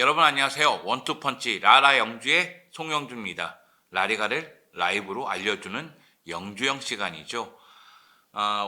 여러분 안녕하세요. 원투펀치 라라 영주의 송영주입니다. 라리가를 라이브로 알려주는 영주형 시간이죠.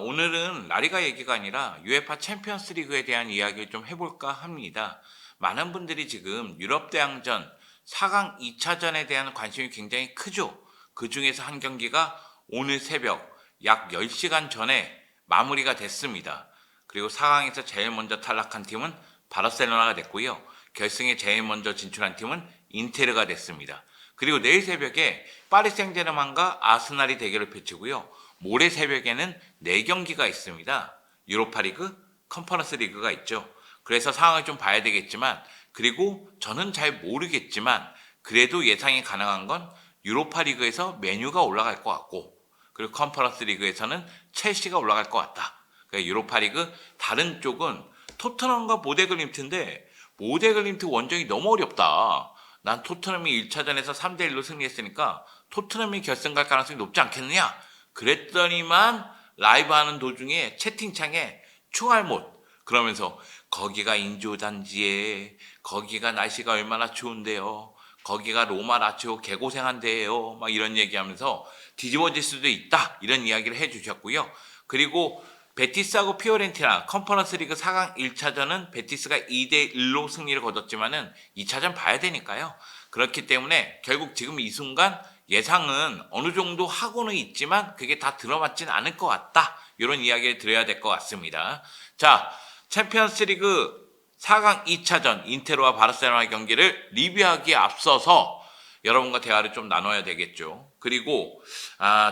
오늘은 라리가 얘기가 아니라 UEFA 챔피언스 리그에 대한 이야기를 좀 해볼까 합니다. 많은 분들이 지금 유럽 대항전 4강 2차전에 대한 관심이 굉장히 크죠. 그 중에서 한 경기가 오늘 새벽 약 10시간 전에 마무리가 됐습니다. 그리고 4강에서 제일 먼저 탈락한 팀은 바르셀로나가 됐고요. 결승에 제일 먼저 진출한 팀은 인테르가 됐습니다. 그리고 내일 새벽에 파리 생제르맹과 아스날이 대결을 펼치고요. 모레 새벽에는 4경기가 있습니다. 유로파리그, 컨퍼런스 리그가 있죠. 그래서 상황을 좀 봐야 되겠지만, 그리고 저는 잘 모르겠지만 그래도 예상이 가능한 건 유로파리그에서 메뉴가 올라갈 것 같고, 그리고 컨퍼런스 리그에서는 첼시가 올라갈 것 같다. 그러니까 유로파리그 다른 쪽은 토트넘과 보데글림트인데 보데글림트 원정이 너무 어렵다. 난 토트넘이 1차전에서 3대1로 승리했으니까 토트넘이 결승 갈 가능성이 높지 않겠느냐. 그랬더니만 라이브 하는 도중에 채팅창에 충알못 그러면서 거기가 인조단지에 거기가 날씨가 얼마나 추운데요. 거기가 로마 라치오 개고생한데요. 막 이런 얘기하면서 뒤집어질 수도 있다. 이런 이야기를 해주셨고요. 그리고 베티스하고 피오렌티나 컨퍼런스 리그 4강 1차전은 베티스가 2대1로 승리를 거뒀지만은 2차전 봐야 되니까요. 그렇기 때문에 결국 지금 이 순간 예상은 어느 정도 하고는 있지만 그게 다 들어맞진 않을 것 같다. 이런 이야기를 드려야 될 것 같습니다. 자, 챔피언스 리그 4강 2차전 인테르와 바르셀로나 경기를 리뷰하기에 앞서서 여러분과 대화를 좀 나눠야 되겠죠. 그리고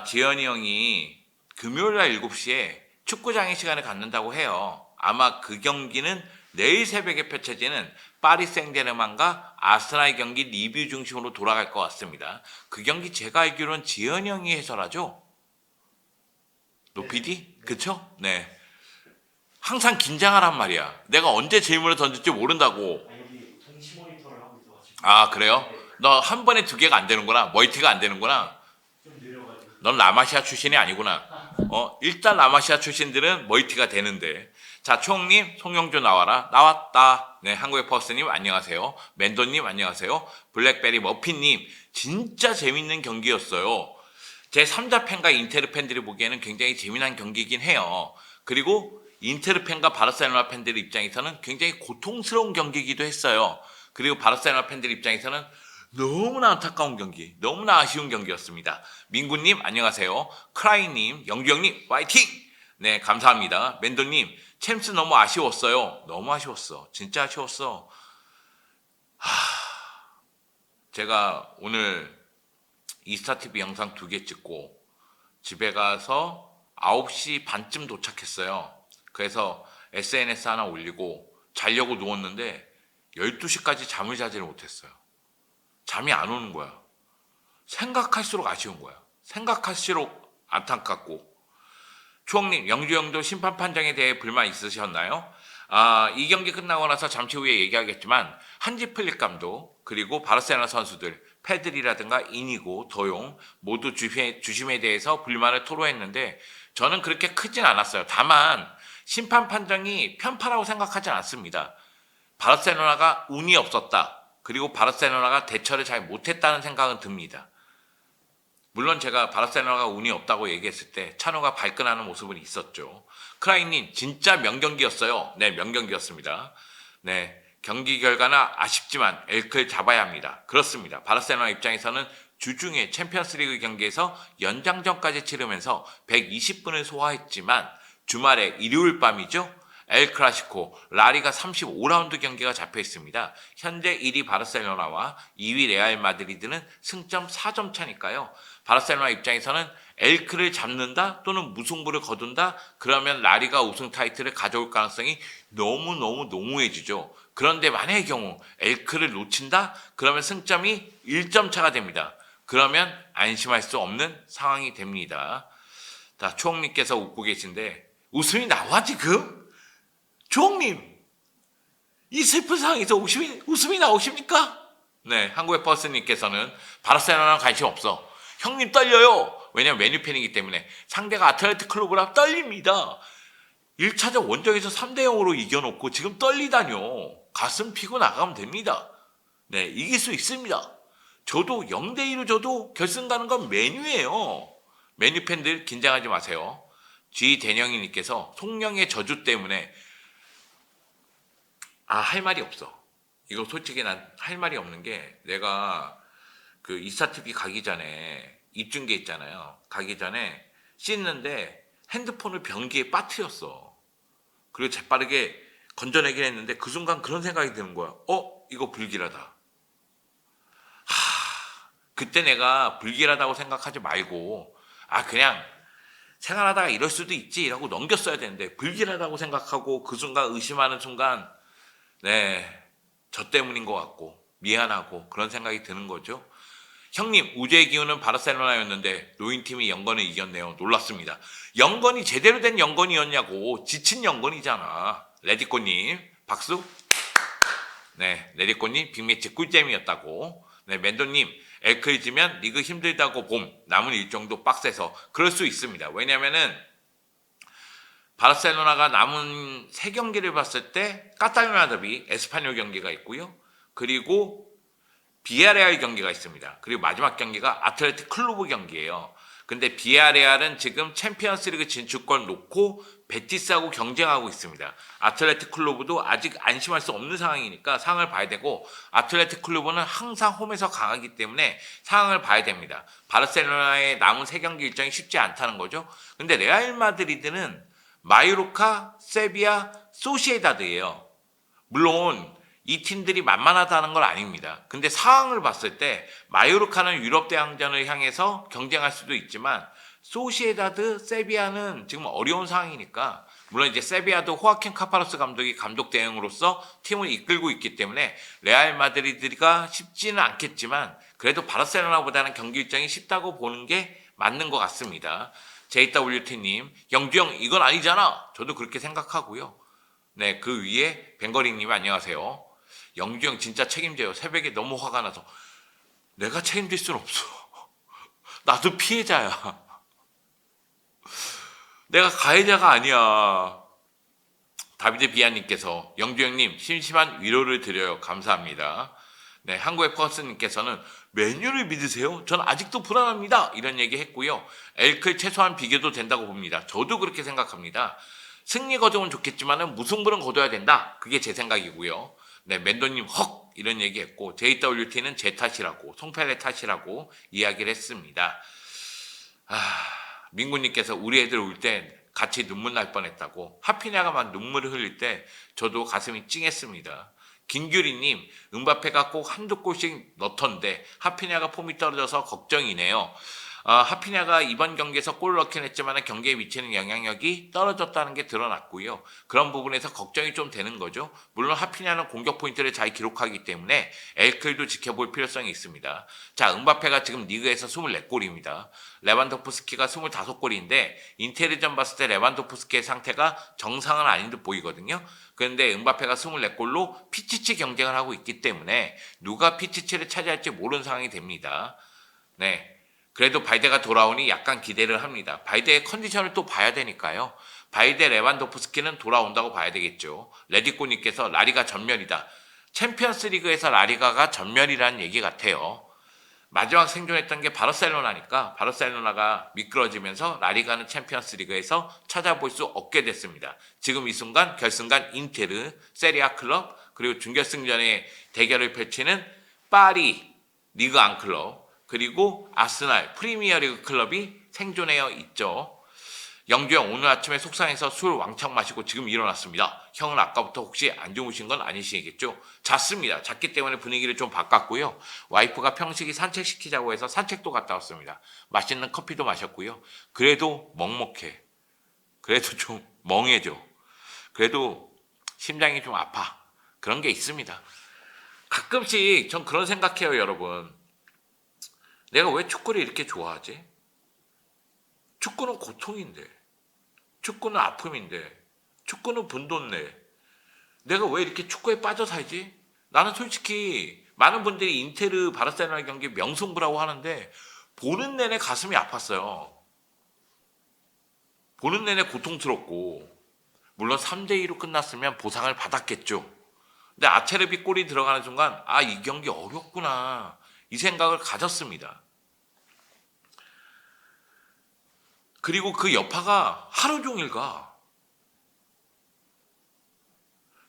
지현이 형이 금요일날 7시에 축구장의 시간을 갖는다고 해요. 아마 그 경기는 내일 새벽에 펼쳐지는 파리 생제르맹과 아스날 경기 리뷰 중심으로 돌아갈 것 같습니다. 그 경기 제가 알기로는 지현이 형이 해설하죠? 노피디? 그쵸? 네. 항상 긴장하란 말이야. 내가 언제 질문을 던질지 모른다고. 여기 동시 모니터를 하고 있어가지고. 그래요? 너 한 번에 2개가 안 되는구나. 멀티가 안 되는구나. 좀 느려가지고. 넌 라마시아 출신이 아니구나. 일단 라마시아 출신들은 멀티가 되는데. 자, 초홍님, 송영주 나와라. 나왔다. 네, 한국의 퍼스님 안녕하세요. 멘도님 안녕하세요. 블랙베리 머핀님 진짜 재밌는 경기였어요. 제 3자 팬과 인테르 팬들이 보기에는 굉장히 재미난 경기이긴 해요. 그리고 인테르 팬과 바르셀로나 팬들 입장에서는 굉장히 고통스러운 경기이기도 했어요. 그리고 바르셀로나 팬들 입장에서는 너무나 안타까운 경기, 너무나 아쉬운 경기였습니다. 민구님 안녕하세요. 크라이님, 영주형님 파이팅! 네, 감사합니다. 멘도님 챔스 너무 아쉬웠어요. 너무 아쉬웠어. 진짜 아쉬웠어. 제가 오늘 이스타TV 영상 2개 찍고 집에 가서 9시 반쯤 도착했어요. 그래서 SNS 하나 올리고 자려고 누웠는데 12시까지 잠을 자지를 못했어요. 잠이 안 오는 거야. 생각할수록 아쉬운 거야. 생각할수록 안타깝고. 추억님, 영주형도 심판 판정에 대해 불만 있으셨나요? 이 경기 끝나고 나서 잠시 후에 얘기하겠지만 한지 플릭 감독 그리고 바르셀로나 선수들 페드리라든가 이니고, 도용 모두 주심에 대해서 불만을 토로했는데 저는 그렇게 크진 않았어요. 다만 심판 판정이 편파라고 생각하진 않습니다. 바르셀로나가 운이 없었다. 그리고 바르셀로나가 대처를 잘 못했다는 생각은 듭니다. 물론 제가 바르셀로나가 운이 없다고 얘기했을 때 찬호가 발끈하는 모습은 있었죠. 크라이님 진짜 명경기였어요. 네, 명경기였습니다. 네, 경기 결과는 아쉽지만 엘크를 잡아야 합니다. 그렇습니다. 바르셀로나 입장에서는 주중에 챔피언스리그 경기에서 연장전까지 치르면서 120분을 소화했지만 주말에 일요일 밤이죠. 엘 클라시코 라리가 35라운드 경기가 잡혀 있습니다. 현재 1위 바르셀로나와 2위 레알 마드리드는 승점 4점 차니까요. 바르셀로나 입장에서는 엘크를 잡는다 또는 무승부를 거둔다 그러면 라리가 우승 타이틀을 가져올 가능성이 너무너무 농후해지죠. 그런데 만약의 경우 엘크를 놓친다 그러면 승점이 1점 차가 됩니다. 그러면 안심할 수 없는 상황이 됩니다. 자, 초홍님께서 웃고 계신데 웃음이 나와 지금? 초홍님 이 슬픈 상황에서 웃음이 나오십니까? 네, 한국의 버스님께서는 바르셀로나는 관심 없어. 형님 떨려요. 왜냐면 메뉴팬이기 때문에 상대가 아틀레틱 클럽이라 떨립니다. 1차전 원정에서 3대0으로 이겨놓고 지금 떨리다뇨. 가슴 피고 나가면 됩니다. 네, 이길 수 있습니다. 저도 0대2로 저도 결승 가는 건 메뉴예요. 메뉴 팬들 긴장하지 마세요. G대령이님께서 송영의 저주 때문에 할 말이 없어. 이거 솔직히 난 할 말이 없는 게 내가 그 이스타TV 가기 전에 입중계 있잖아요. 가기 전에 씻는데 핸드폰을 변기에 빠뜨렸어. 그리고 재빠르게 건져내긴 했는데 그 순간 그런 생각이 드는 거야. 이거 불길하다. 그때 내가 불길하다고 생각하지 말고 그냥 생활하다가 이럴 수도 있지 라고 넘겼어야 되는데 불길하다고 생각하고 그 순간 의심하는 순간 저 때문인 것 같고 미안하고 그런 생각이 드는 거죠. 형님, 우주의 기운은 바르셀로나였는데 노인팀이 영건을 이겼네요. 놀랐습니다. 영건이 제대로 된 영건이었냐고. 지친 영건이잖아. 레디꼬님 박수. 네, 레디꼬님 빅매치 꿀잼이었다고. 네, 멘도님 엘클 지면 리그 힘들다고 봄. 남은 일정도 빡세서 그럴 수 있습니다. 왜냐면은 바르셀로나가 남은 3경기를 봤을 때 카탈루냐 더비, 에스파뇰 경기가 있고요. 그리고 비아레알 경기가 있습니다. 그리고 마지막 경기가 아틀레틱 클루브 경기예요. 근데 비아레알은 지금 챔피언스리그 진출권 놓고 베티스하고 경쟁하고 있습니다. 아틀레틱 클루브도 아직 안심할 수 없는 상황이니까 상황을 봐야 되고 아틀레틱 클루브는 항상 홈에서 강하기 때문에 상황을 봐야 됩니다. 바르셀로나의 남은 3경기 일정이 쉽지 않다는 거죠. 근데 레알 마드리드는 마요르카, 세비야, 소시에다드예요. 물론 이 팀들이 만만하다는 건 아닙니다. 근데 상황을 봤을 때 마요르카는 유럽 대항전을 향해서 경쟁할 수도 있지만 소시에다드, 세비야는 지금 어려운 상황이니까 물론 이제 세비야도 호아킨 카파로스 감독이 감독 대행으로서 팀을 이끌고 있기 때문에 레알 마드리드가 쉽지는 않겠지만 그래도 바르셀로나보다는 경기 일정이 쉽다고 보는 게 맞는 것 같습니다. JWT님, 영주형 이건 아니잖아. 저도 그렇게 생각하고요. 네, 그 위에 벵거리님 안녕하세요. 영주형 진짜 책임져요. 새벽에 너무 화가 나서. 내가 책임질 수는 없어. 나도 피해자야. 내가 가해자가 아니야. 다비드 비아님께서 영주형님 심심한 위로를 드려요. 감사합니다. 네, 한국의 퍼스님께서는 메뉴를 믿으세요? 전 아직도 불안합니다. 이런 얘기 했고요. 엘클 최소한 비교도 된다고 봅니다. 저도 그렇게 생각합니다. 승리 거두면 좋겠지만 무승부는 거둬야 된다. 그게 제 생각이고요. 네, 멘도님 헉 이런 얘기했고 JWT는 제 탓이라고 송펠레 탓이라고 이야기를 했습니다. 민구님께서 우리 애들 울 때 같이 눈물 날 뻔했다고. 하피냐가 막 눈물을 흘릴 때 저도 가슴이 찡했습니다. 김규리님 음바페가 꼭 한두 골씩 넣던데 하피냐가 폼이 떨어져서 걱정이네요. 하피냐가 이번 경기에서 골을 넣긴 했지만 경기에 미치는 영향력이 떨어졌다는 게 드러났고요. 그런 부분에서 걱정이 좀 되는 거죠. 물론 하피냐는 공격 포인트를 잘 기록하기 때문에 엘클도 지켜볼 필요성이 있습니다. 자, 음바페가 지금 리그에서 24골입니다. 레반도프스키가 25골인데 인텔리전 봤을 때 레반도프스키의 상태가 정상은 아닌 듯 보이거든요. 그런데 음바페가 24골로 피치치 경쟁을 하고 있기 때문에 누가 피치치를 차지할지 모르는 상황이 됩니다. 네. 그래도 발데가 돌아오니 약간 기대를 합니다. 발데의 컨디션을 또 봐야 되니까요. 발데 레반도프스키는 돌아온다고 봐야 되겠죠. 레디꼬님께서 라리가 전멸이다. 챔피언스 리그에서 라리가가 전멸이라는 얘기 같아요. 마지막 생존했던 게 바르셀로나니까 바르셀로나가 미끄러지면서 라리가는 챔피언스 리그에서 찾아볼 수 없게 됐습니다. 지금 이 순간 결승간 인테르, 세리아 클럽, 그리고 준결승전에 대결을 펼치는 파리 리그 안 클럽, 그리고 아스날 프리미어리그 클럽이 생존해 있죠. 영주형 오늘 아침에 속상해서 술 왕창 마시고 지금 일어났습니다. 형은 아까부터 혹시 안 주무신 건 아니시겠죠? 잤습니다. 잤기 때문에 분위기를 좀 바꿨고요. 와이프가 평식이 산책시키자고 해서 산책도 갔다 왔습니다. 맛있는 커피도 마셨고요. 그래도 먹먹해. 그래도 좀 멍해져. 그래도 심장이 좀 아파. 그런 게 있습니다. 가끔씩 전 그런 생각해요, 여러분. 내가 왜 축구를 이렇게 좋아하지? 축구는 고통인데, 축구는 아픔인데, 축구는 분돈내. 내가 왜 이렇게 축구에 빠져 살지? 나는 솔직히 많은 분들이 인테르 바르셀로나 경기 명승부라고 하는데 보는 내내 가슴이 아팠어요. 보는 내내 고통스럽고 물론 3대2로 끝났으면 보상을 받았겠죠. 근데 아체르비 골이 들어가는 순간 아, 이 경기 어렵구나 이 생각을 가졌습니다. 그리고 그 여파가 하루 종일 가.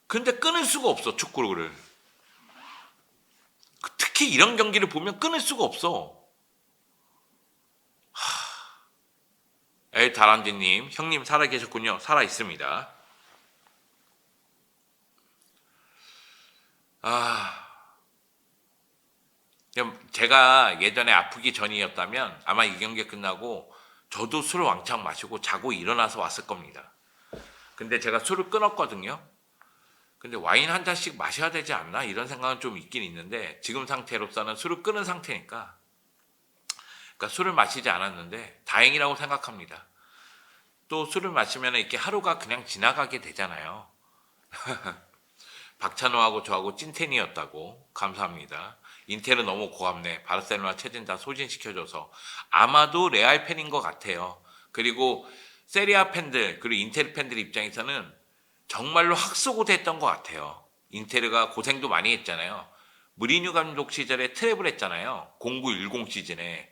근데 끊을 수가 없어, 축구를. 특히 이런 경기를 보면 끊을 수가 없어. 엘 다란지님, 형님 살아계셨군요. 살아있습니다. 제가 예전에 아프기 전이었다면 아마 이 경기 끝나고 저도 술을 왕창 마시고 자고 일어나서 왔을 겁니다. 근데 제가 술을 끊었거든요. 근데 와인 한 잔씩 마셔야 되지 않나? 이런 생각은 좀 있긴 있는데 지금 상태로서는 술을 끊은 상태니까 그러니까 술을 마시지 않았는데 다행이라고 생각합니다. 또 술을 마시면 이렇게 하루가 그냥 지나가게 되잖아요. 박찬호하고 저하고 찐텐이었다고. 감사합니다. 인텔은 너무 고맙네. 바르셀로나 체진다 소진시켜줘서. 아마도 레알 팬인 것 같아요. 그리고 세리아 팬들 그리고 인텔 팬들 입장에서는 정말로 학수고대했던 것 같아요. 인테르가 고생도 많이 했잖아요. 무리뉴 감독 시절에 트래블 했잖아요. 0910 시즌에.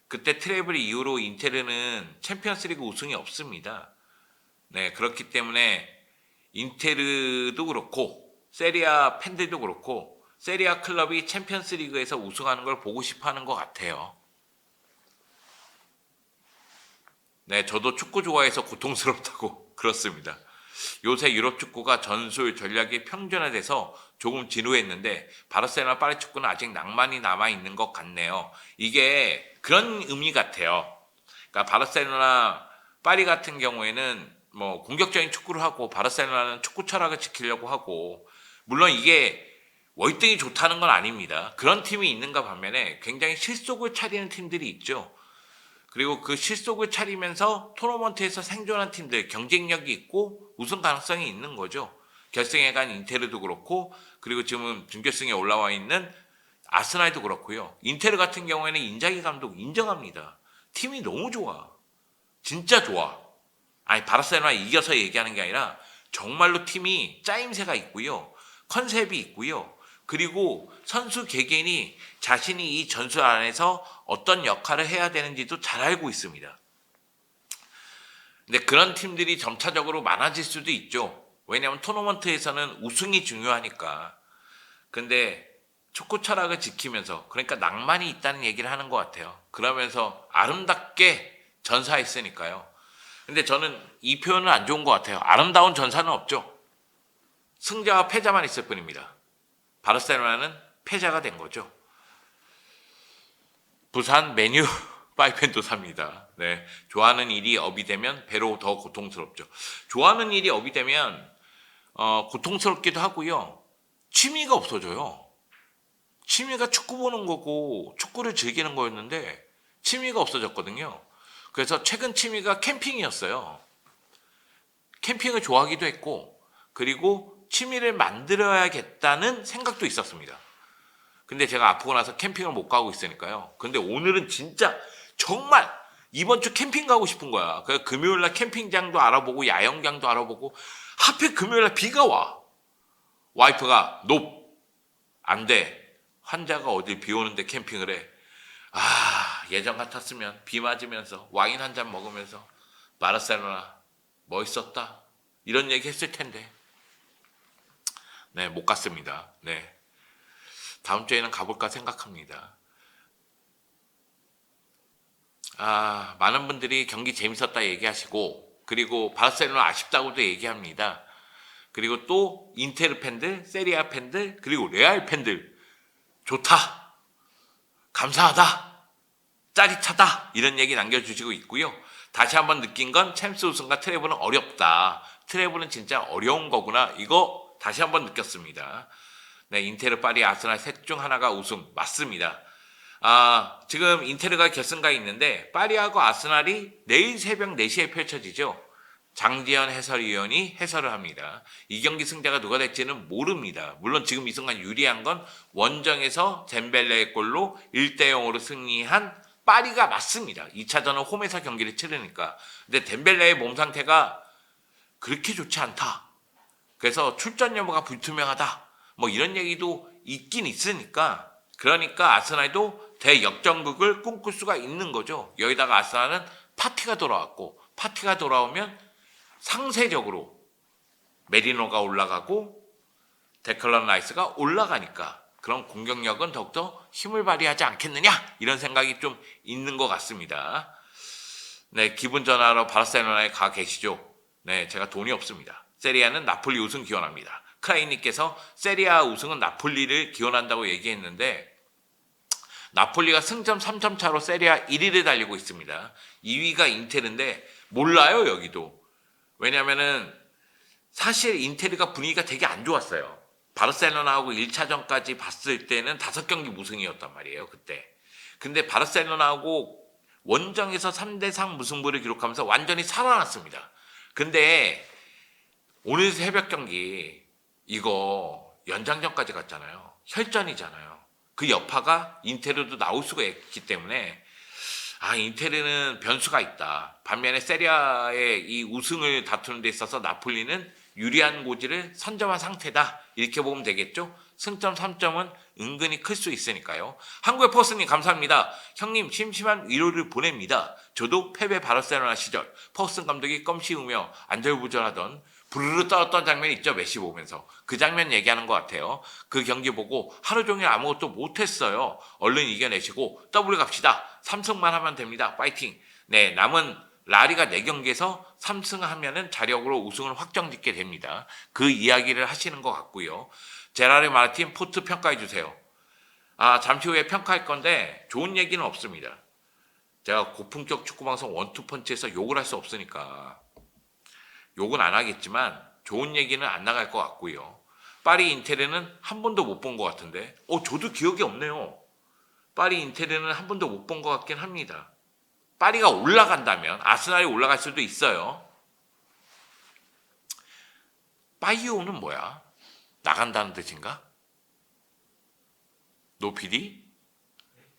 그때 트래블 이후로 인테르는 챔피언스리그 우승이 없습니다. 네, 그렇기 때문에 인테르도 그렇고 세리아 팬들도 그렇고 세리아 클럽이 챔피언스리그에서 우승하는 걸 보고 싶어하는 것 같아요. 네, 저도 축구 좋아해서 고통스럽다고 그렇습니다. 요새 유럽 축구가 전술 전략이 평준화돼서 조금 진후했는데 바르셀로나 파리 축구는 아직 낭만이 남아있는 것 같네요. 이게 그런 의미 같아요. 그러니까 바르셀로나 파리 같은 경우에는 뭐 공격적인 축구를 하고 바르셀로나는 축구 철학을 지키려고 하고 물론 이게 월등히 좋다는 건 아닙니다. 그런 팀이 있는가 반면에 굉장히 실속을 차리는 팀들이 있죠. 그리고 그 실속을 차리면서 토너먼트에서 생존한 팀들 경쟁력이 있고 우승 가능성이 있는 거죠. 결승에 간 인테르도 그렇고 그리고 지금 준결승에 올라와 있는 아스날도 그렇고요. 인테르 같은 경우에는 인자기 감독 인정합니다. 팀이 너무 좋아. 진짜 좋아. 아니 바르셀로나 이겨서 얘기하는 게 아니라 정말로 팀이 짜임새가 있고요. 컨셉이 있고요. 그리고 선수 개개인이 자신이 이 전술 안에서 어떤 역할을 해야 되는지도 잘 알고 있습니다. 근데 그런 팀들이 점차적으로 많아질 수도 있죠. 왜냐하면 토너먼트에서는 우승이 중요하니까. 근데 축구 철학을 지키면서 그러니까 낭만이 있다는 얘기를 하는 것 같아요. 그러면서 아름답게 전사했으니까요. 근데 저는 이 표현은 안 좋은 것 같아요. 아름다운 전사는 없죠. 승자와 패자만 있을 뿐입니다. 바르셀로나는 패자가 된 거죠. 부산 메뉴 파이펜도 삽니다. 네, 좋아하는 일이 업이 되면 배로 더 고통스럽죠. 좋아하는 일이 업이 되면 고통스럽기도 하고요. 취미가 없어져요. 취미가 축구 보는 거고 축구를 즐기는 거였는데 취미가 없어졌거든요. 그래서 최근 취미가 캠핑이었어요. 캠핑을 좋아하기도 했고 그리고 취미를 만들어야겠다는 생각도 있었습니다. 근데 제가 아프고 나서 캠핑을 못 가고 있으니까요. 근데 오늘은 진짜 정말 이번 주 캠핑 가고 싶은 거야. 그래서 금요일날 캠핑장도 알아보고 야영장도 알아보고 하필 금요일날 비가 와. 와이프가 안 돼. 환자가 어딜 비 오는데 캠핑을 해. 아, 예전 같았으면 비 맞으면서 와인 한 잔 먹으면서 바르셀로나 멋있었다. 이런 얘기 했을 텐데. 네, 못 갔습니다. 네. 다음 주에는 가볼까 생각합니다. 많은 분들이 경기 재밌었다 얘기하시고, 그리고 바르셀로나 아쉽다고도 얘기합니다. 그리고 또 인테르 팬들, 세리아 팬들, 그리고 레알 팬들 좋다, 감사하다, 짜릿하다 이런 얘기 남겨주시고 있고요. 다시 한번 느낀 건 챔스 우승과 트래블은 어렵다. 트래블은 진짜 어려운 거구나. 이거 다시 한번 느꼈습니다. 네, 인테르, 파리, 아스날 셋 중 하나가 우승 맞습니다. 지금 인테르가 결승가에 있는데 파리하고 아스날이 내일 새벽 4시에 펼쳐지죠. 장지현 해설위원이 해설을 합니다. 이 경기 승자가 누가 될지는 모릅니다. 물론 지금 이 순간 유리한 건 원정에서 덴벨레의 골로 1대0으로 승리한 파리가 맞습니다. 2차전은 홈에서 경기를 치르니까. 근데 덴벨레의 몸 상태가 그렇게 좋지 않다. 그래서 출전 여부가 불투명하다. 뭐 이런 얘기도 있긴 있으니까 그러니까 아스날도 대역전극을 꿈꿀 수가 있는 거죠. 여기다가 아스날은 파티가 돌아왔고 파티가 돌아오면 상세적으로 메리노가 올라가고 데클런 라이스가 올라가니까 그런 공격력은 더욱더 힘을 발휘하지 않겠느냐 이런 생각이 좀 있는 것 같습니다. 네, 기분 전하러 바르셀로나에 가 계시죠? 네, 제가 돈이 없습니다. 세리아는 나폴리 우승 기원합니다. 크라이님께서 세리아 우승은 나폴리를 기원한다고 얘기했는데 나폴리가 승점 3점 차로 세리아 1위를 달리고 있습니다. 2위가 인테르인데 몰라요 여기도. 왜냐면은 사실 인테르가 분위기가 되게 안 좋았어요. 바르셀로나하고 1차전까지 봤을 때는 5경기 무승이었단 말이에요 그때. 근데 바르셀로나하고 원정에서 3대3 무승부를 기록하면서 완전히 살아났습니다. 근데 오늘 새벽 경기 이거 연장전까지 갔잖아요. 혈전이잖아요. 그 여파가 인테르도 나올 수가 있기 때문에 인테르는 변수가 있다. 반면에 세리아의 이 우승을 다투는 데 있어서 나폴리는 유리한 고지를 선점한 상태다. 이렇게 보면 되겠죠? 승점 3점은 은근히 클 수 있으니까요. 한국의 퍼스님 감사합니다. 형님 심심한 위로를 보냅니다. 저도 패배 바르셀로나 시절 퍼스 감독이 껌 씌우며 안절부절하던 부르르 떨었던 장면 있죠. 메시 보면서. 그 장면 얘기하는 것 같아요. 그 경기 보고 하루 종일 아무것도 못했어요. 얼른 이겨내시고 더블 갑시다. 3승만 하면 됩니다. 파이팅. 네, 남은 라리가 4경기에서 3승하면은 자력으로 우승을 확정짓게 됩니다. 그 이야기를 하시는 것 같고요. 제라르 마르틴 포트 평가해 주세요. 잠시 후에 평가할 건데 좋은 얘기는 없습니다. 제가 고품격 축구방송 원투펀치에서 욕을 할 수 없으니까 욕은 안 하겠지만 좋은 얘기는 안 나갈 것 같고요. 파리 인테르는 한 번도 못 본 것 같은데 저도 기억이 없네요. 파리 인테르는 한 번도 못 본 것 같긴 합니다. 파리가 올라간다면 아스날이 올라갈 수도 있어요. 빠이오는 뭐야? 나간다는 뜻인가? 노피디?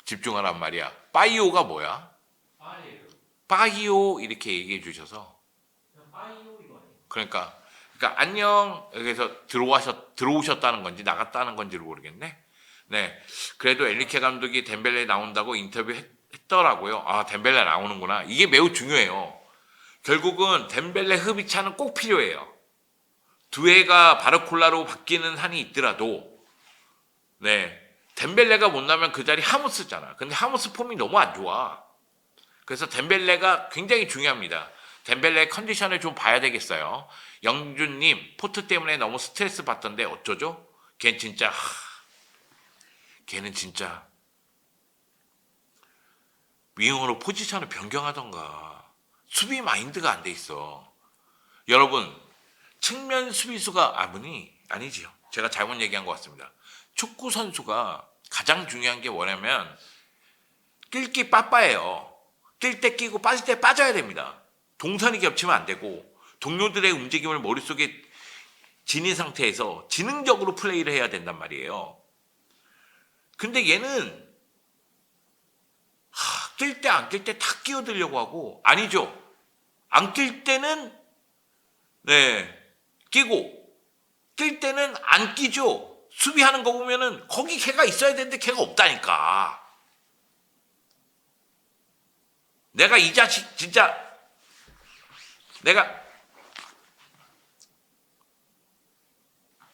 집중하란 말이야. 빠이오가 뭐야? 빠이에요. 빠이오 이렇게 얘기해 주셔서 그냥 빠이오 이거 아니에요? 그러니까 안녕 여기서 들어오셨다는 건지 나갔다는 건지를 모르겠네. 네, 그래도 엔리케 감독이 덴벨레 나온다고 인터뷰 했더라고요. 덴벨레 나오는구나. 이게 매우 중요해요. 결국은 덴벨레 흡입차는 꼭 필요해요. 두 해가 바르콜라로 바뀌는 한이 있더라도 네, 덴벨레가 못 나면 그 자리 하무스잖아. 근데 하무스 폼이 너무 안 좋아. 그래서 덴벨레가 굉장히 중요합니다. 덴벨레의 컨디션을 좀 봐야 되겠어요. 영준님 포트 때문에 너무 스트레스 받던데 어쩌죠? 걔는 진짜 윙어로 포지션을 변경하던가 수비 마인드가 안 돼 있어. 여러분 측면 수비수가 아니지요. 제가 잘못 얘기한 것 같습니다. 축구 선수가 가장 중요한 게 뭐냐면 낄기 빠빠예요. 낄 때 끼고 빠질 때 빠져야 됩니다. 동선이 겹치면 안 되고 동료들의 움직임을 머릿속에 지닌 상태에서 지능적으로 플레이를 해야 된단 말이에요. 근데 얘는 낄 때 안 낄 때 다 끼어들려고 하고 아니죠. 안 낄 때는 끼고 낄 때는 안 끼죠. 수비하는 거 보면은 거기 걔가 있어야 되는데 걔가 없다니까. 내가 이 자식 진짜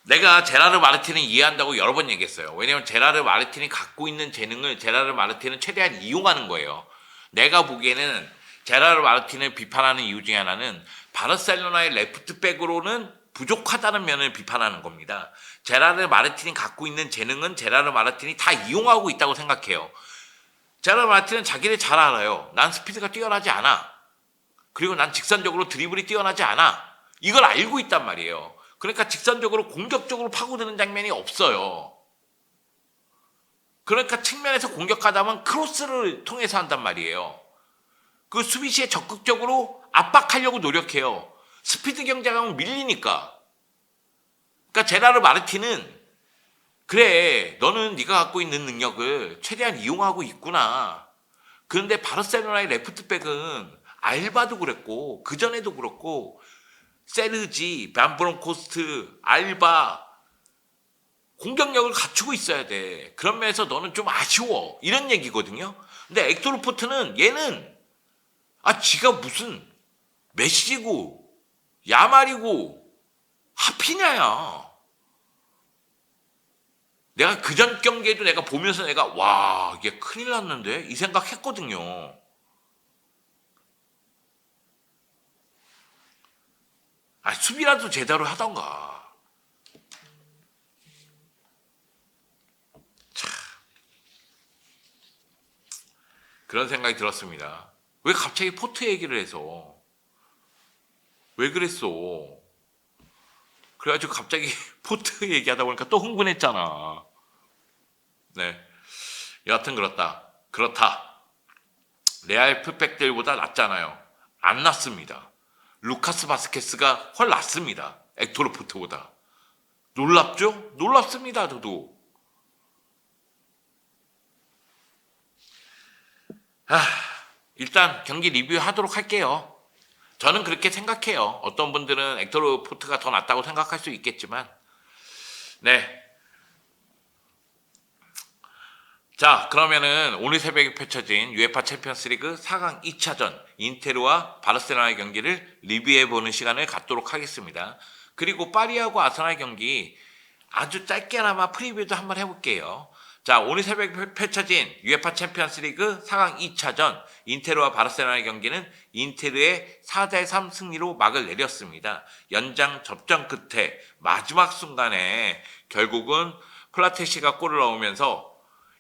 내가 제라르 마르틴을 이해한다고 여러 번 얘기했어요. 왜냐면 제라르 마르틴이 갖고 있는 재능을 제라르 마르틴은 최대한 이용하는 거예요. 내가 보기에는 제라르 마르틴을 비판하는 이유 중에 하나는 바르셀로나의 레프트백으로는 부족하다는 면을 비판하는 겁니다. 제라르 마르틴이 갖고 있는 재능은 제라르 마르틴이 다 이용하고 있다고 생각해요. 제라르 마르틴은 자기를 잘 알아요. 난 스피드가 뛰어나지 않아. 그리고 난 직선적으로 드리블이 뛰어나지 않아. 이걸 알고 있단 말이에요. 그러니까 직선적으로 공격적으로 파고드는 장면이 없어요. 그러니까 측면에서 공격하다면 크로스를 통해서 한단 말이에요. 그 수비시에 적극적으로 압박하려고 노력해요. 스피드 경쟁하면 밀리니까. 그러니까 제라르 마르틴은 그래 너는 네가 갖고 있는 능력을 최대한 이용하고 있구나. 그런데 바르셀로나의 레프트백은 알바도 그랬고 그전에도 그렇고 세르지, 반브론코스트, 알바, 공격력을 갖추고 있어야 돼. 그런 면에서 너는 좀 아쉬워. 이런 얘기거든요. 근데 엑토르포트는 얘는 지가 무슨 메시고 야말이고 하피냐야. 내가 그전 경기에도 내가 보면서 내가 와 이게 큰일 났는데 이 생각했거든요. 수비라도 제대로 하던가. 그런 생각이 들었습니다. 왜 갑자기 포트 얘기를 해서? 왜 그랬어? 그래가지고 갑자기 포트 얘기하다 보니까 또 흥분했잖아. 네. 여하튼 그렇다. 레알 풀백들보다 낫잖아요. 안 낫습니다. 루카스 바스케스가 훨 낫습니다. 엑토르 포트보다. 놀랍죠? 놀랍습니다. 저도. 일단 경기 리뷰하도록 할게요. 저는 그렇게 생각해요. 어떤 분들은 엑토르 포트가 더 낫다고 생각할 수 있겠지만 네. 자, 그러면은 오늘 새벽에 펼쳐진 UEFA 챔피언스리그 4강 2차전 인테르와 바르셀로나의 경기를 리뷰해보는 시간을 갖도록 하겠습니다. 그리고 파리하고 아스날 경기 아주 짧게나마 프리뷰도 한번 해볼게요. 자, 오늘 새벽에 펼쳐진 UEFA 챔피언스리그 4강 2차전 인테르와 바르셀로나의 경기는 인테르의 4대3 승리로 막을 내렸습니다. 연장 접전 끝에 마지막 순간에 결국은 플라테시가 골을 넣으면서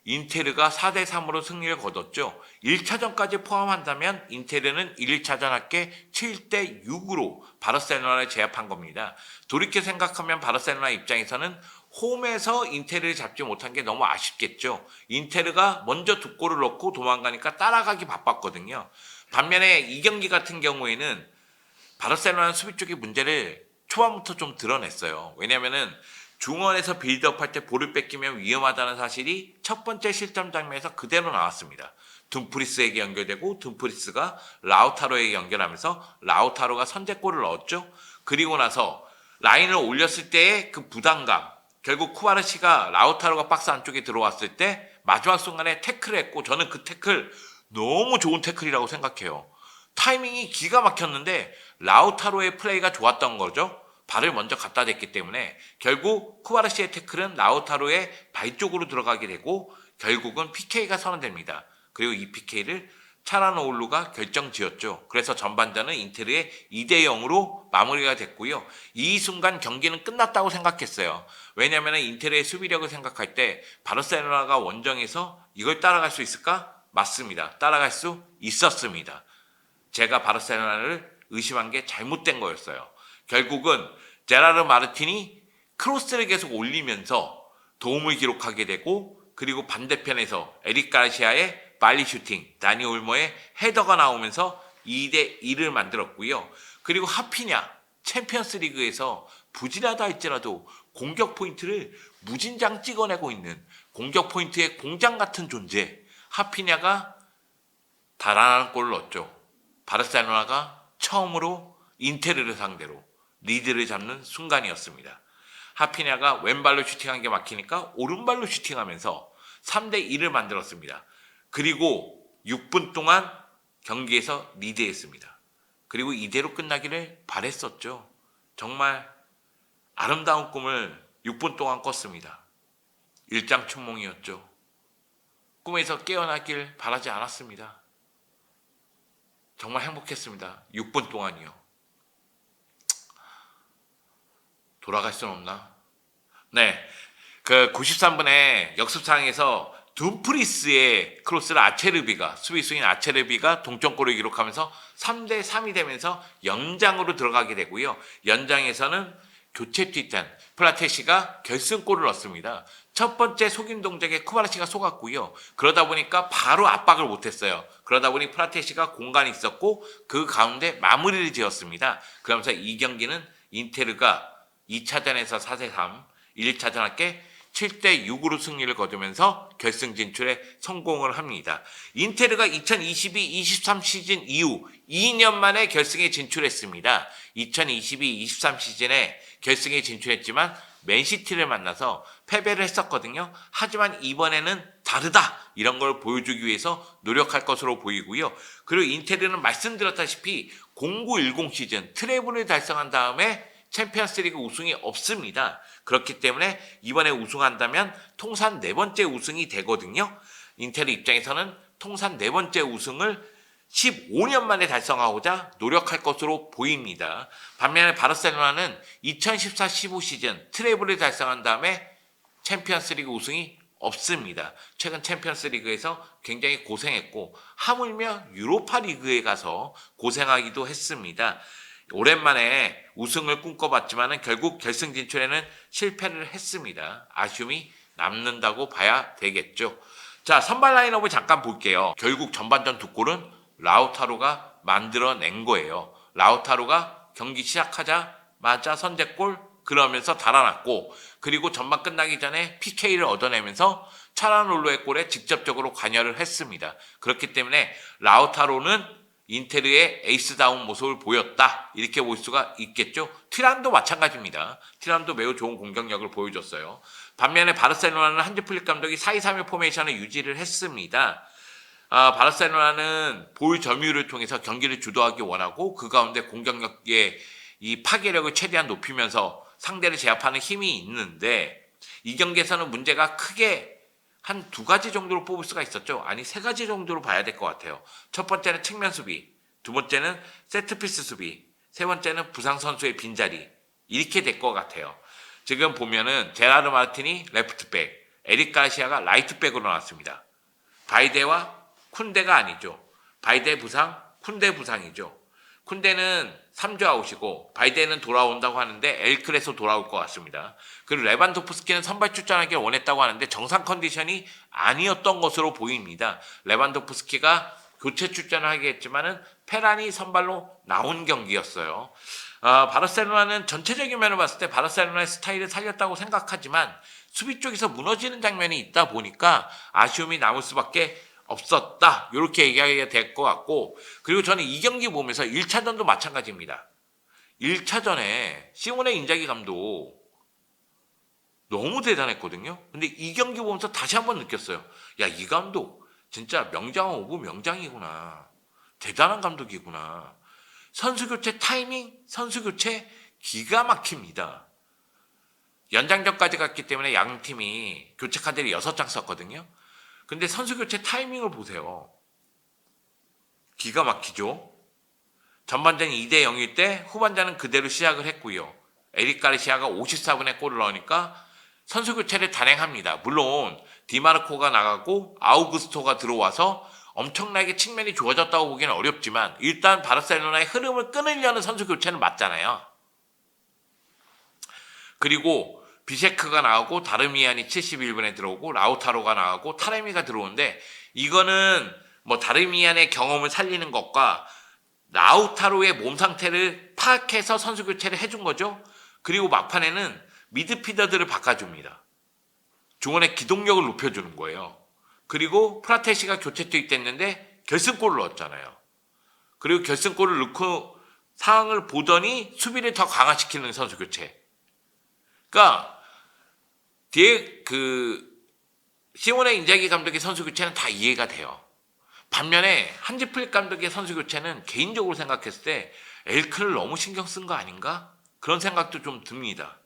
인테르가 4대3으로 승리를 거뒀죠. 1차전까지 포함한다면 인테르는 1차전 합계 7대6으로 바르셀로나를 제압한 겁니다. 돌이켜 생각하면 바르셀로나 입장에서는 홈에서 인테르를 잡지 못한 게 너무 아쉽겠죠. 인테르가 먼저 두 골을 넣고 도망가니까 따라가기 바빴거든요. 반면에 이 경기 같은 경우에는 바르셀로나 수비 쪽의 문제를 초반부터 좀 드러냈어요. 왜냐면은 중원에서 빌드업할 때 볼을 뺏기면 위험하다는 사실이 첫 번째 실점 장면에서 그대로 나왔습니다. dum프리스에게 연결되고 dum프리스가 라우타로에게 연결하면서 라우타로가 선제골을 넣었죠. 그리고 나서 라인을 올렸을 때의 그 부담감, 결국 쿠바르시가 라우타로가 박스 안쪽에 들어왔을 때 마지막 순간에 태클을 했고 저는 그 태클 너무 좋은 태클이라고 생각해요. 타이밍이 기가 막혔는데 라우타로의 플레이가 좋았던 거죠. 발을 먼저 갖다 댔기 때문에 결국 쿠바르시의 태클은 라우타로의 발 쪽으로 들어가게 되고 결국은 PK가 선언됩니다. 그리고 이 PK를 차라노울루가 결정지었죠. 그래서 전반전은 인테르의 2대0으로 마무리가 됐고요. 이 순간 경기는 끝났다고 생각했어요. 왜냐하면 인테르의 수비력을 생각할 때 바르셀로나가 원정에서 이걸 따라갈 수 있을까? 맞습니다. 따라갈 수 있었습니다. 제가 바르셀로나를 의심한 게 잘못된 거였어요. 결국은 제라르 마르틴이 크로스를 계속 올리면서 도움을 기록하게 되고 그리고 반대편에서 에릭 가르시아의 발리 슈팅, 다니 올모의 헤더가 나오면서 2대1을 만들었고요. 그리고 하피냐 챔피언스 리그에서 부진하다 할지라도 공격 포인트를 무진장 찍어내고 있는 공격 포인트의 공장 같은 존재 하피냐가 달아나는 골을 넣었죠. 바르셀로나가 처음으로 인테르를 상대로 리드를 잡는 순간이었습니다. 하피냐가 왼발로 슈팅한 게 막히니까 오른발로 슈팅하면서 3대1을 만들었습니다. 그리고 6분 동안 경기에서 리드했습니다. 그리고 이대로 끝나기를 바랬었죠. 정말 아름다운 꿈을 6분 동안 꿨습니다. 일장춘몽이었죠. 꿈에서 깨어나길 바라지 않았습니다. 정말 행복했습니다. 6분 동안이요. 돌아갈 수는 없나? 네, 그 93분에 역습상에서 둠프리스의 크로스를 아체르비가 수비수인 아체르비가 동점골을 기록하면서 3대3이 되면서 연장으로 들어가게 되고요. 연장에서는 교체 뒷단 플라테시가 결승골을 넣습니다. 첫 번째 속임 동작에 쿠바르시가 속았고요. 그러다 보니까 바로 압박을 못했어요. 그러다 보니 플라테시가 공간이 있었고 그 가운데 마무리를 지었습니다. 그러면서 이 경기는 인테르가 2차전에서 4대3, 1차전 합계 7대6으로 승리를 거두면서 결승 진출에 성공을 합니다. 인테르가 2022-23 시즌 이후 2년 만에 결승에 진출했습니다. 2022-23 시즌에 결승에 진출했지만 맨시티를 만나서 패배를 했었거든요. 하지만 이번에는 다르다 이런 걸 보여주기 위해서 노력할 것으로 보이고요. 그리고 인테르는 말씀드렸다시피 0910 시즌 트래블을 달성한 다음에 챔피언스리그 우승이 없습니다. 그렇기 때문에 이번에 우승한다면 통산 4번째 우승이 되거든요. 인테르 입장에서는 통산 4번째 우승을 15년 만에 달성하고자 노력할 것으로 보입니다. 반면에 바르셀로나는 2014-15 시즌 트래블을 달성한 다음에 챔피언스리그 우승이 없습니다. 최근 챔피언스리그에서 굉장히 고생했고 하물며 유로파리그에 가서 고생하기도 했습니다. 오랜만에 우승을 꿈꿔봤지만 결국 결승 진출에는 실패를 했습니다. 아쉬움이 남는다고 봐야 되겠죠. 자, 선발 라인업을 잠깐 볼게요. 결국 전반전 2골은 라우타로가 만들어낸 거예요. 라우타로가 경기 시작하자마자 선제골 그러면서 달아났고, 그리고 전반 끝나기 전에 PK를 얻어내면서 차라놀로의 골에 직접적으로 관여를 했습니다. 그렇기 때문에 라우타로는 인테르의 에이스다운 모습을 보였다 이렇게 볼 수가 있겠죠. 티란도 마찬가지입니다. 티란도 매우 좋은 공격력을 보여줬어요. 반면에 바르셀로나는 한지 플릭 감독이 4-2-3-1 포메이션을 유지를 했습니다. 바르셀로나는 볼 점유율을 통해서 경기를 주도하기 원하고 그 가운데 공격력의 이 파괴력을 최대한 높이면서 상대를 제압하는 힘이 있는데, 이 경기에서는 문제가 크게 한 2가지 정도로 뽑을 수가 있었죠. 아니 3가지 정도로 봐야 될 것 같아요. 첫 번째는 측면 수비, 두 번째는 세트피스 수비, 세 번째는 부상 선수의 빈자리, 이렇게 될 것 같아요. 지금 보면은 제라르 마르티니 레프트백, 에릭 가시아가 라이트백으로 나왔습니다. 바이데와 쿤데가 아니죠. 바이데 부상, 쿤데 부상이죠. 쿤데는 3주 아웃이고 바이데는 돌아온다고 하는데 엘클에서 돌아올 것 같습니다. 그리고 레반도프스키는 선발 출전하길 원했다고 하는데 정상 컨디션이 아니었던 것으로 보입니다. 레반도프스키가 교체 출전을 하겠지만은 페란이 선발로 나온 경기였어요. 바르셀로나는 전체적인 면을 봤을 때 바르셀로나의 스타일을 살렸다고 생각하지만 수비 쪽에서 무너지는 장면이 있다 보니까 아쉬움이 남을 수밖에 없었다. 이렇게 얘기하기가 될 것 같고, 그리고 저는 이 경기 보면서 1차전도 마찬가지입니다. 1차전에 시몬의 인자기 감독 너무 대단했거든요. 근데 이 경기 보면서 다시 한번 느꼈어요. 야, 이 감독 진짜 명장 오브 명장이구나. 대단한 감독이구나. 선수 교체 타이밍, 선수 교체 기가 막힙니다. 연장전까지 갔기 때문에 양 팀이 교체 카드를 6장 썼거든요. 근데 선수 교체 타이밍을 보세요. 기가 막히죠. 전반전 2대 0일 때 후반전은 그대로 시작을 했고요. 에릭 가르시아가 54분에 골을 넣으니까 선수 교체를 단행합니다. 물론 디마르코가 나가고 아우구스토가 들어와서 엄청나게 측면이 좋아졌다고 보기는 어렵지만 일단 바르셀로나의 흐름을 끊으려는 선수 교체는 맞잖아요. 그리고 비셰크가 나오고 다르미안이 71분에 들어오고 라우타로가 나오고 타레미가 들어오는데, 이거는 뭐 다르미안의 경험을 살리는 것과 라우타로의 몸 상태를 파악해서 선수 교체를 해준 거죠. 그리고 막판에는 미드필더들을 바꿔줍니다. 중원의 기동력을 높여주는 거예요. 그리고 프라테시가 교체 투입됐는데 결승골을 넣었잖아요. 그리고 결승골을 넣고 상황을 보더니 수비를 더 강화시키는 선수 교체. 그러니까 뒤에 시몬의 인자기 감독의 선수 교체는 다 이해가 돼요. 반면에 한지 플릭 감독의 선수 교체는 개인적으로 생각했을 때 엘크를 너무 신경 쓴 거 아닌가? 그런 생각도 좀 듭니다.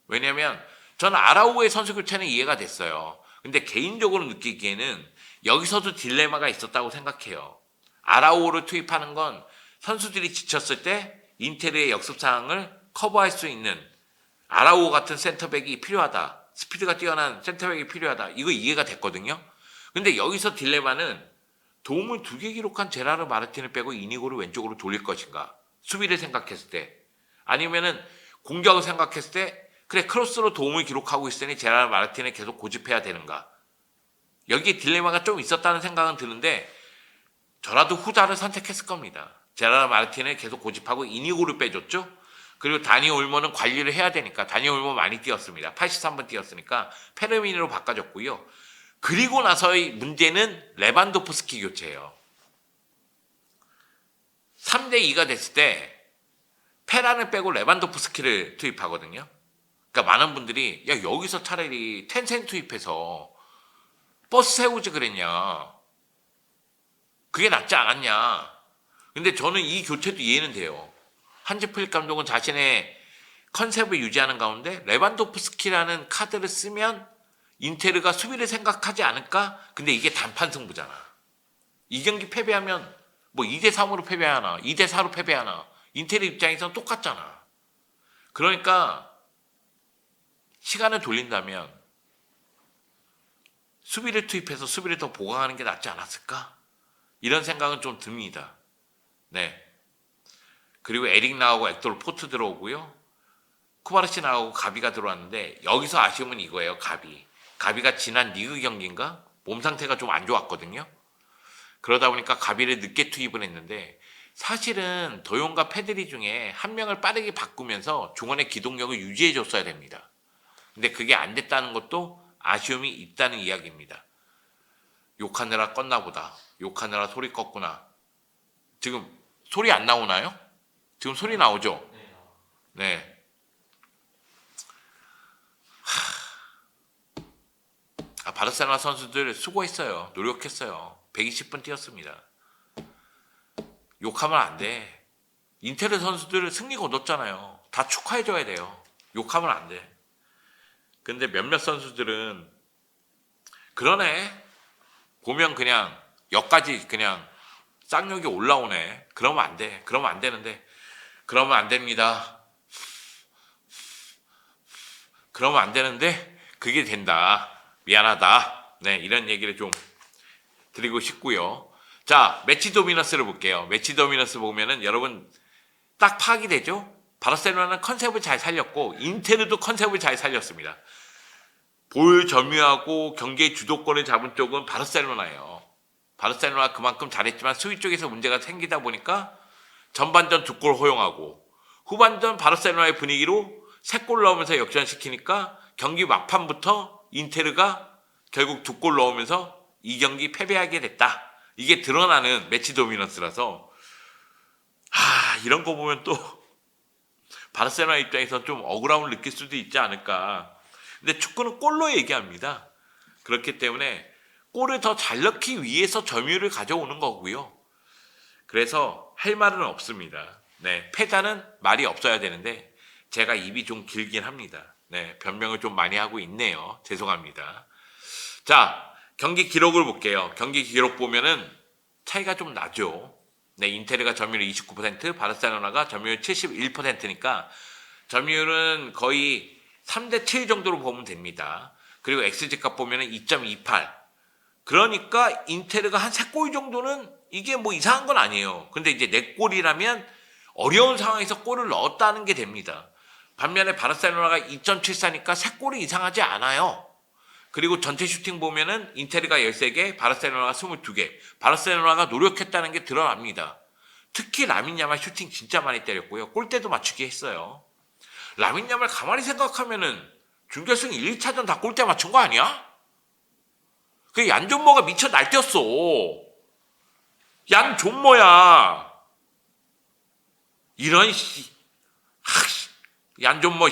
왜냐하면 저는 아라우의 선수 교체는 이해가 됐어요. 근데 개인적으로 느끼기에는 여기서도 딜레마가 있었다고 생각해요. 아라우를 투입하는 건 선수들이 지쳤을 때 인테르의 역습 상황을 커버할 수 있는 아라우 같은 센터백이 필요하다. 스피드가 뛰어난 센터백이 필요하다. 이거 이해가 됐거든요. 근데 여기서 딜레마는 도움을 2개 기록한 제라르 마르틴을 빼고 이니고를 왼쪽으로 돌릴 것인가. 수비를 생각했을 때. 아니면은 공격을 생각했을 때 그래 크로스로 도움을 기록하고 있으니 제라르 마르틴을 계속 고집해야 되는가. 여기에 딜레마가 좀 있었다는 생각은 드는데 저라도 후자를 선택했을 겁니다. 제라르 마르틴을 계속 고집하고 이니고를 빼줬죠. 그리고 다니 올모는 관리를 해야 되니까 다니 올모 많이 뛰었습니다. 83분 뛰었으니까 페르미니로 바꿔줬고요. 그리고 나서의 문제는 레반도프스키 교체예요. 3대2가 됐을 때 페란을 빼고 레반도프스키를 투입하거든요. 그러니까 많은 분들이 야 여기서 차라리 텐센 투입해서 버스 세우지 그랬냐. 그게 낫지 않았냐. 근데 저는 이 교체도 이해는 돼요. 한지 플릭 감독은 자신의 컨셉을 유지하는 가운데 레반도프스키라는 카드를 쓰면 인테르가 수비를 생각하지 않을까? 근데 이게 단판 승부잖아. 이 경기 패배하면 뭐 2대3으로 패배하나 2대4로 패배하나 인테르 입장에서는 똑같잖아. 그러니까 시간을 돌린다면 수비를 투입해서 수비를 더 보강하는 게 낫지 않았을까? 이런 생각은 좀 듭니다. 네. 그리고 에릭 나오고 엑돌 포트 들어오고요. 쿠바르시 나오고 가비가 들어왔는데 여기서 아쉬움은 이거예요. 가비가 지난 리그 경기인가? 몸 상태가 좀 안 좋았거든요. 그러다 보니까 가비를 늦게 투입을 했는데 사실은 도용과 페드리 중에 한 명을 빠르게 바꾸면서 중원의 기동력을 유지해 줬어야 됩니다. 근데 그게 안 됐다는 것도 아쉬움이 있다는 이야기입니다. 욕하느라 껐나 보다. 욕하느라 소리 껐구나. 지금 소리 안 나오나요? 지금 소리 나오죠? 네. 바르셀로나 선수들 수고했어요. 노력했어요. 120분 뛰었습니다. 욕하면 안 돼. 인테르 선수들 승리 거뒀잖아요. 다 축하해줘야 돼요. 욕하면 안 돼. 근데 몇몇 선수들은 그러네. 보면 그냥 역까지 그냥 쌍욕이 올라오네. 그러면 안 돼. 그러면 안 되는데. 그러면 안 됩니다. 그러면 안 되는데 그게 된다. 미안하다. 네, 이런 얘기를 좀 드리고 싶고요. 자, 매치 도미너스를 볼게요. 매치 도미너스 보면은 여러분 딱 파악이 되죠? 바르셀로나는 컨셉을 잘 살렸고 인테르도 컨셉을 잘 살렸습니다. 볼 점유하고 경기의 주도권을 잡은 쪽은 바르셀로나예요. 바르셀로나 그만큼 잘했지만 수비 쪽에서 문제가 생기다 보니까 전반전 2골 허용하고 후반전 바르셀로나의 분위기로 3골 넣으면서 역전시키니까 경기 막판부터 인테르가 결국 2골 넣으면서 이 경기 패배하게 됐다. 이게 드러나는 매치 도미넌스라서 이런 거 보면 또 바르셀로나 입장에서 좀 억울함을 느낄 수도 있지 않을까. 근데 축구는 골로 얘기합니다. 그렇기 때문에 골을 더 잘 넣기 위해서 점유율을 가져오는 거고요. 그래서 할 말은 없습니다. 네, 패자는 말이 없어야 되는데 제가 입이 좀 길긴 합니다. 네, 변명을 좀 많이 하고 있네요. 죄송합니다. 자, 경기 기록을 볼게요. 경기 기록 보면은 차이가 좀 나죠. 네, 인테르가 점유율 29%, 바르셀로나가 점유율 71%니까 점유율은 거의 3대7 정도로 보면 됩니다. 그리고 XG 값 보면은 2.28. 그러니까 인테르가 한 3골 정도는 이게 뭐 이상한 건 아니에요. 근데 이제 4골이라면 어려운 상황에서 골을 넣었다는 게 됩니다. 반면에 바르셀로나가 2.74니까 3골이 이상하지 않아요. 그리고 전체 슈팅 보면은 인테르가 13개, 바르셀로나가 22개. 바르셀로나가 노력했다는 게 드러납니다. 특히 라민 야말 슈팅 진짜 많이 때렸고요. 골대도 맞추게 했어요. 라민 야말 가만히 생각하면은 준결승 1, 2차전 다 골대 맞춘 거 아니야? 그 얀존머가 미쳐 날뛰었어. 얀존머야. 이런 얀존머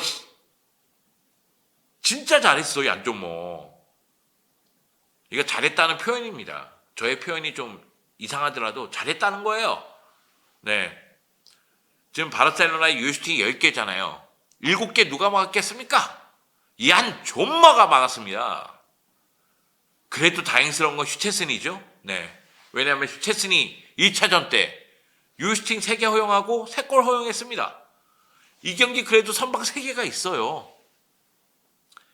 진짜 잘했어. 얀존머. 이거 잘했다는 표현입니다. 저의 표현이 좀 이상하더라도 잘했다는 거예요. 네. 지금 바르셀로나의 유효슈팅이 10개잖아요. 7개 누가 막았겠습니까? 얀존머가 막았습니다. 그래도 다행스러운 건 슈체슨이죠. 네. 왜냐하면 슈체슨이 1차전 때 유효슈팅 3개 허용하고 3골 허용했습니다. 이 경기 그래도 선박 3개가 있어요.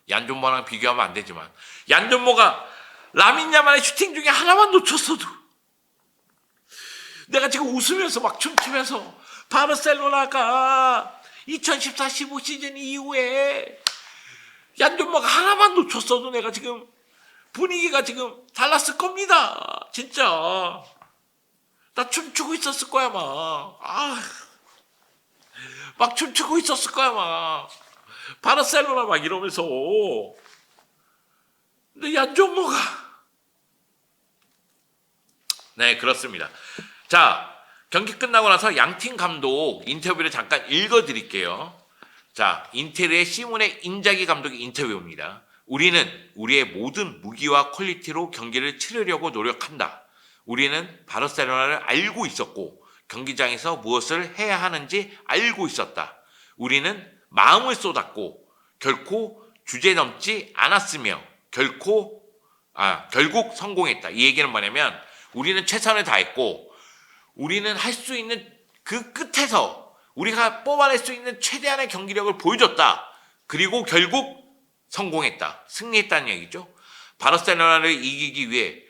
얀존머랑 비교하면 안 되지만 얀존머가 라민 야말의 슈팅 중에 하나만 놓쳤어도 내가 지금 웃으면서 막 춤추면서 바르셀로나가 2014-15 시즌 이후에 얀존머가 하나만 놓쳤어도 내가 지금 분위기가 지금 달랐을 겁니다. 진짜. 나 춤추고 있었을 거야, 막. 막 춤추고 있었을 거야, 막. 바르셀로나 막 이러면서. 근데 얀존머가. 네, 그렇습니다. 자, 경기 끝나고 나서 양팀 감독 인터뷰를 잠깐 읽어드릴게요. 자, 인테르의 시몬의 인자기 감독의 인터뷰입니다. 우리는 우리의 모든 무기와 퀄리티로 경기를 치르려고 노력한다. 우리는 바르셀로나를 알고 있었고 경기장에서 무엇을 해야 하는지 알고 있었다. 우리는 마음을 쏟았고 결코 주제넘지 않았으며 결국 성공했다. 이 얘기는 뭐냐면 우리는 최선을 다했고 우리는 할 수 있는 그 끝에서 우리가 뽑아낼 수 있는 최대한의 경기력을 보여줬다. 그리고 결국 성공했다. 승리했다는 얘기죠. 바르셀로나를 이기기 위해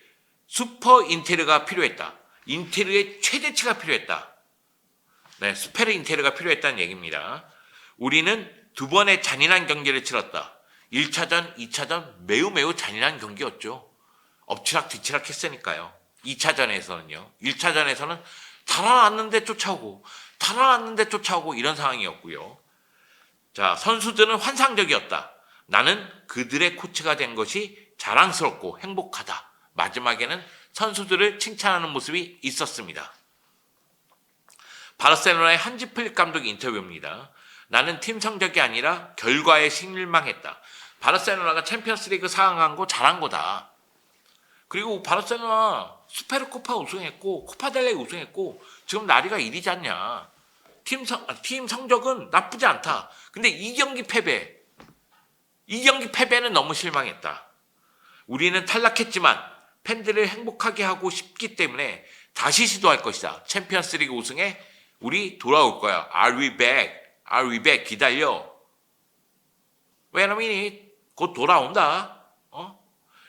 슈퍼 인테르가 필요했다. 인테르의 최대치가 필요했다. 네, 슈페르 인테르가 필요했다는 얘기입니다. 우리는 두 번의 잔인한 경기를 치렀다. 1차전, 2차전 매우 잔인한 경기였죠. 엎치락 뒤치락 했으니까요. 2차전에서는요. 1차전에서는 달아났는데 쫓아오고 이런 상황이었고요. 자, 선수들은 환상적이었다. 나는 그들의 코치가 된 것이 자랑스럽고 행복하다. 마지막에는 선수들을 칭찬하는 모습이 있었습니다. 바르셀로나의 한지 플릭 감독 인터뷰입니다. 나는 팀 성적이 아니라 결과에 실망했다. 바르셀로나가 챔피언스리그 4강 간 거 잘한 거다. 그리고 바르셀로나 슈페르코파 우승했고 코파델레 우승했고 지금 나리가 1위지 않냐. 팀 성적은 나쁘지 않다. 근데 이 경기 패배는 너무 실망했다. 우리는 탈락했지만 팬들을 행복하게 하고 싶기 때문에 다시 시도할 것이다. 챔피언스리그 우승에 우리 돌아올 거야. Are we back? 기다려. Wait a minute. 곧 돌아온다.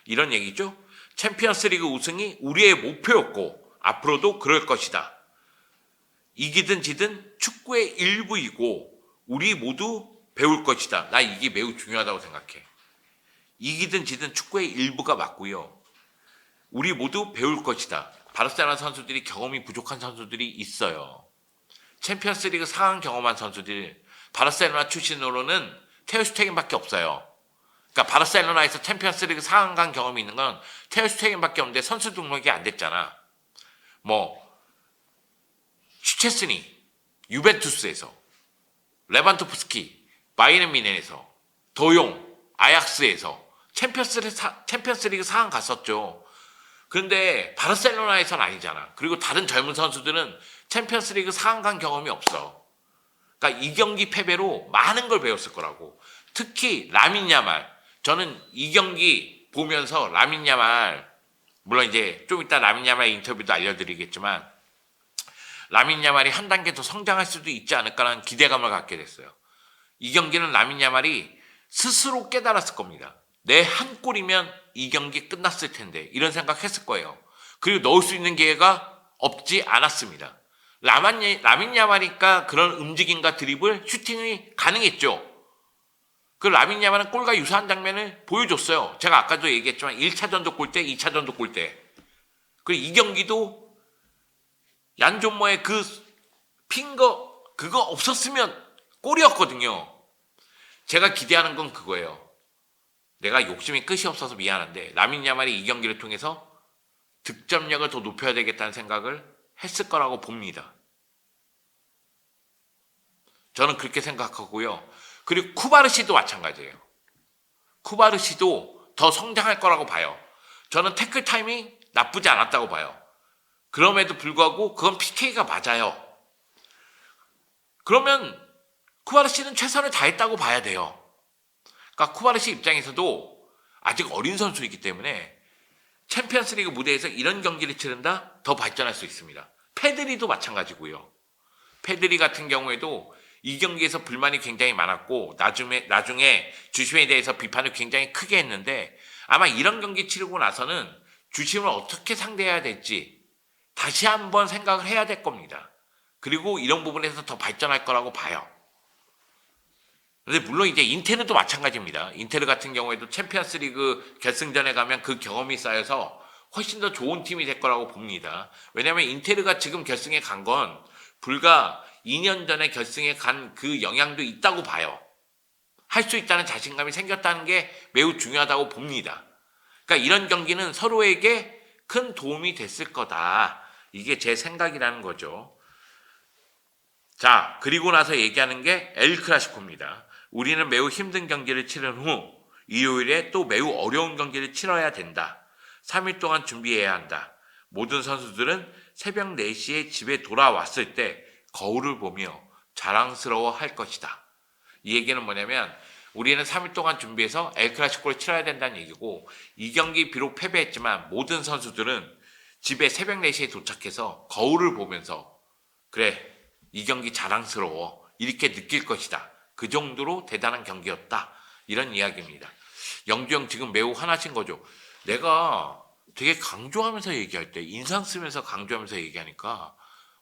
이런 얘기죠. 챔피언스리그 우승이 우리의 목표였고 앞으로도 그럴 것이다. 이기든 지든 축구의 일부이고 우리 모두 배울 것이다. 나 이게 매우 중요하다고 생각해. 이기든 지든 축구의 일부가 맞고요. 우리 모두 배울 것이다. 바르셀로나 선수들이 경험이 부족한 선수들이 있어요. 챔피언스리그 4강 경험한 선수들 바르셀로나 출신으로는 테오 슈테겐밖에 없어요. 그러니까 바르셀로나에서 챔피언스리그 4강 간 경험이 있는 건 테오 슈테겐밖에 없는데 선수 등록이 안 됐잖아. 슈체스니 유벤투스에서, 레반도프스키 바이에른 뮌헨에서, 도용 아약스에서 챔피언스리그 4강 갔었죠. 그런데 바르셀로나에서는 아니잖아. 그리고 다른 젊은 선수들은 챔피언스리그 4강 간 경험이 없어. 그러니까 이 경기 패배로 많은 걸 배웠을 거라고. 특히 라민 야말. 저는 이 경기 보면서 라민 야말, 물론 이제 좀 이따 라민 야말 인터뷰도 알려드리겠지만 라민 야말이 한 단계 더 성장할 수도 있지 않을까라는 기대감을 갖게 됐어요. 이 경기는 라민 야말이 스스로 깨달았을 겁니다. 내 한 골이면 이 경기 끝났을 텐데 이런 생각했을 거예요. 그리고 넣을 수 있는 기회가 없지 않았습니다. 라민 야말이니까 그런 움직임과 드리블, 슈팅이 가능했죠. 그 라민 야말은 골과 유사한 장면을 보여줬어요. 제가 아까도 얘기했지만 1차전도 골대, 2차전도 골대. 그리고 이 경기도 얀존머의 그 핑거 그거 없었으면 골이었거든요. 제가 기대하는 건 그거예요. 내가 욕심이 끝이 없어서 미안한데 라민 야말이 이 경기를 통해서 득점력을 더 높여야 되겠다는 생각을 했을 거라고 봅니다. 저는 그렇게 생각하고요. 그리고 쿠바르시도 마찬가지예요. 쿠바르시도 더 성장할 거라고 봐요. 저는 태클 타이밍 나쁘지 않았다고 봐요. 그럼에도 불구하고 그건 PK가 맞아요. 그러면 쿠바르시는 최선을 다했다고 봐야 돼요. 그러니까 쿠바르시 입장에서도 아직 어린 선수이기 때문에 챔피언스리그 무대에서 이런 경기를 치른다? 더 발전할 수 있습니다. 페드리도 마찬가지고요. 페드리 같은 경우에도 이 경기에서 불만이 굉장히 많았고 나중에 주심에 대해서 비판을 굉장히 크게 했는데 아마 이런 경기 치르고 나서는 주심을 어떻게 상대해야 될지 다시 한번 생각을 해야 될 겁니다. 그리고 이런 부분에서 더 발전할 거라고 봐요. 그런데 물론 이제 인테르도 마찬가지입니다. 인테르 같은 경우에도 챔피언스리그 결승전에 가면 그 경험이 쌓여서 훨씬 더 좋은 팀이 될 거라고 봅니다. 왜냐하면 인테르가 지금 결승에 간 건 불과 2년 전에 결승에 간 그 영향도 있다고 봐요. 할 수 있다는 자신감이 생겼다는 게 매우 중요하다고 봅니다. 그러니까 이런 경기는 서로에게 큰 도움이 됐을 거다. 이게 제 생각이라는 거죠. 자, 그리고 나서 얘기하는 게 엘 클라시코입니다. 우리는 매우 힘든 경기를 치른 후 일요일에 또 매우 어려운 경기를 치러야 된다. 3일 동안 준비해야 한다. 모든 선수들은 새벽 4시에 집에 돌아왔을 때 거울을 보며 자랑스러워 할 것이다. 이 얘기는 뭐냐면 우리는 3일 동안 준비해서 엘 클라시코를 치러야 된다는 얘기고, 이 경기 비록 패배했지만 모든 선수들은 집에 새벽 4시에 도착해서 거울을 보면서 그래, 이 경기 자랑스러워, 이렇게 느낄 것이다. 그 정도로 대단한 경기였다. 이런 이야기입니다. 영주형 지금 매우 화나신 거죠. 내가 되게 강조하면서 얘기할 때, 인상 쓰면서 강조하면서 얘기하니까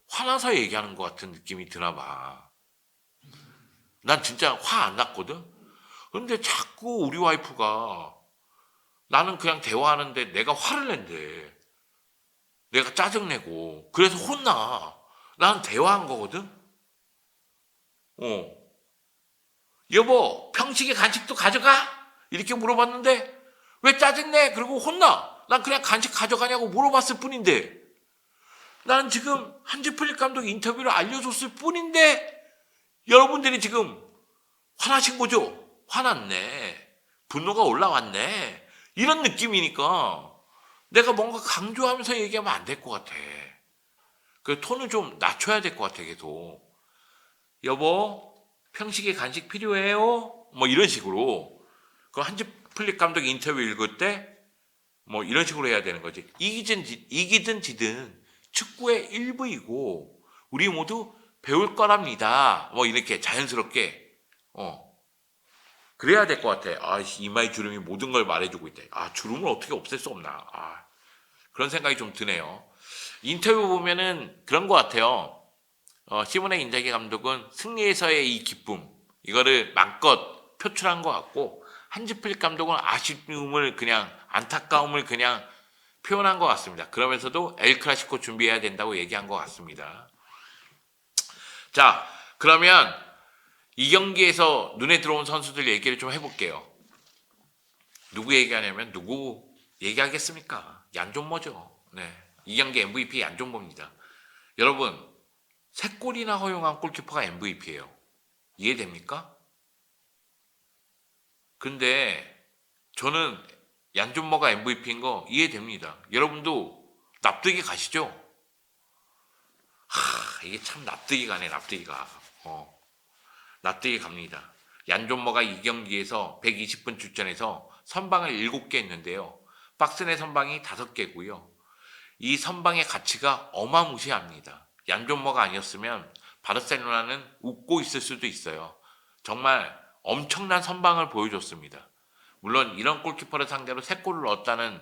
화나서 얘기하는 것 같은 느낌이 드나 봐. 난 진짜 화 안 났거든? 근데 자꾸 우리 와이프가 나는 그냥 대화하는데 내가 화를 낸대. 내가 짜증내고. 그래서 혼나. 나는 대화한 거거든? 여보, 평식에 간식도 가져가? 이렇게 물어봤는데 왜 짜증내? 그리고 혼나. 난 그냥 간식 가져가냐고 물어봤을 뿐인데, 나는 지금 한지플릭 감독 인터뷰를 알려줬을 뿐인데 여러분들이 지금 화나신 거죠? 화났네. 분노가 올라왔네. 이런 느낌이니까 내가 뭔가 강조하면서 얘기하면 안 될 것 같아. 그 톤을 좀 낮춰야 될 것 같아, 계속. 여보, 평식에 간식 필요해요? 뭐 이런 식으로. 그 한지플릭 감독 인터뷰 읽을 때 뭐 이런 식으로 해야 되는 거지. 이기든 지든 축구의 일부이고 우리 모두 배울 거랍니다. 뭐 이렇게 자연스럽게 그래야 될 것 같아. 아, 이마에 주름이 모든 걸 말해주고 있대. 아, 주름을 어떻게 없앨 수 없나. 아, 그런 생각이 좀 드네요. 인터뷰 보면은 그런 것 같아요. 시몬의 인자기 감독은 승리에서의 이 기쁨, 이거를 마음껏 표출한 것 같고, 한지플릭 감독은 아쉬움을 그냥, 안타까움을 그냥 표현한 것 같습니다. 그러면서도 엘 클라시코 준비해야 된다고 얘기한 것 같습니다. 자, 그러면 이 경기에서 눈에 들어온 선수들 얘기를 좀 해볼게요. 누구 얘기하냐면 누구 얘기하겠습니까? 얀존모죠. 네, 이 경기 MVP 얀존모입니다. 여러분, 3골이나 허용한 골키퍼가 MVP예요. 이해됩니까? 근데 저는 얀존모가 MVP인 거 이해됩니다. 여러분도 납득이 가시죠? 이게 참 납득이 가네, 납득이가. 납득이 갑니다. 얀존모가 이 경기에서 120분 출전해서 선방을 7개 했는데요. 박스 내 선방이 5개고요. 이 선방의 가치가 어마무시합니다. 얀존모가 아니었으면 바르셀로나는 웃고 있을 수도 있어요. 정말 엄청난 선방을 보여줬습니다. 물론 이런 골키퍼를 상대로 3골을 넣었다는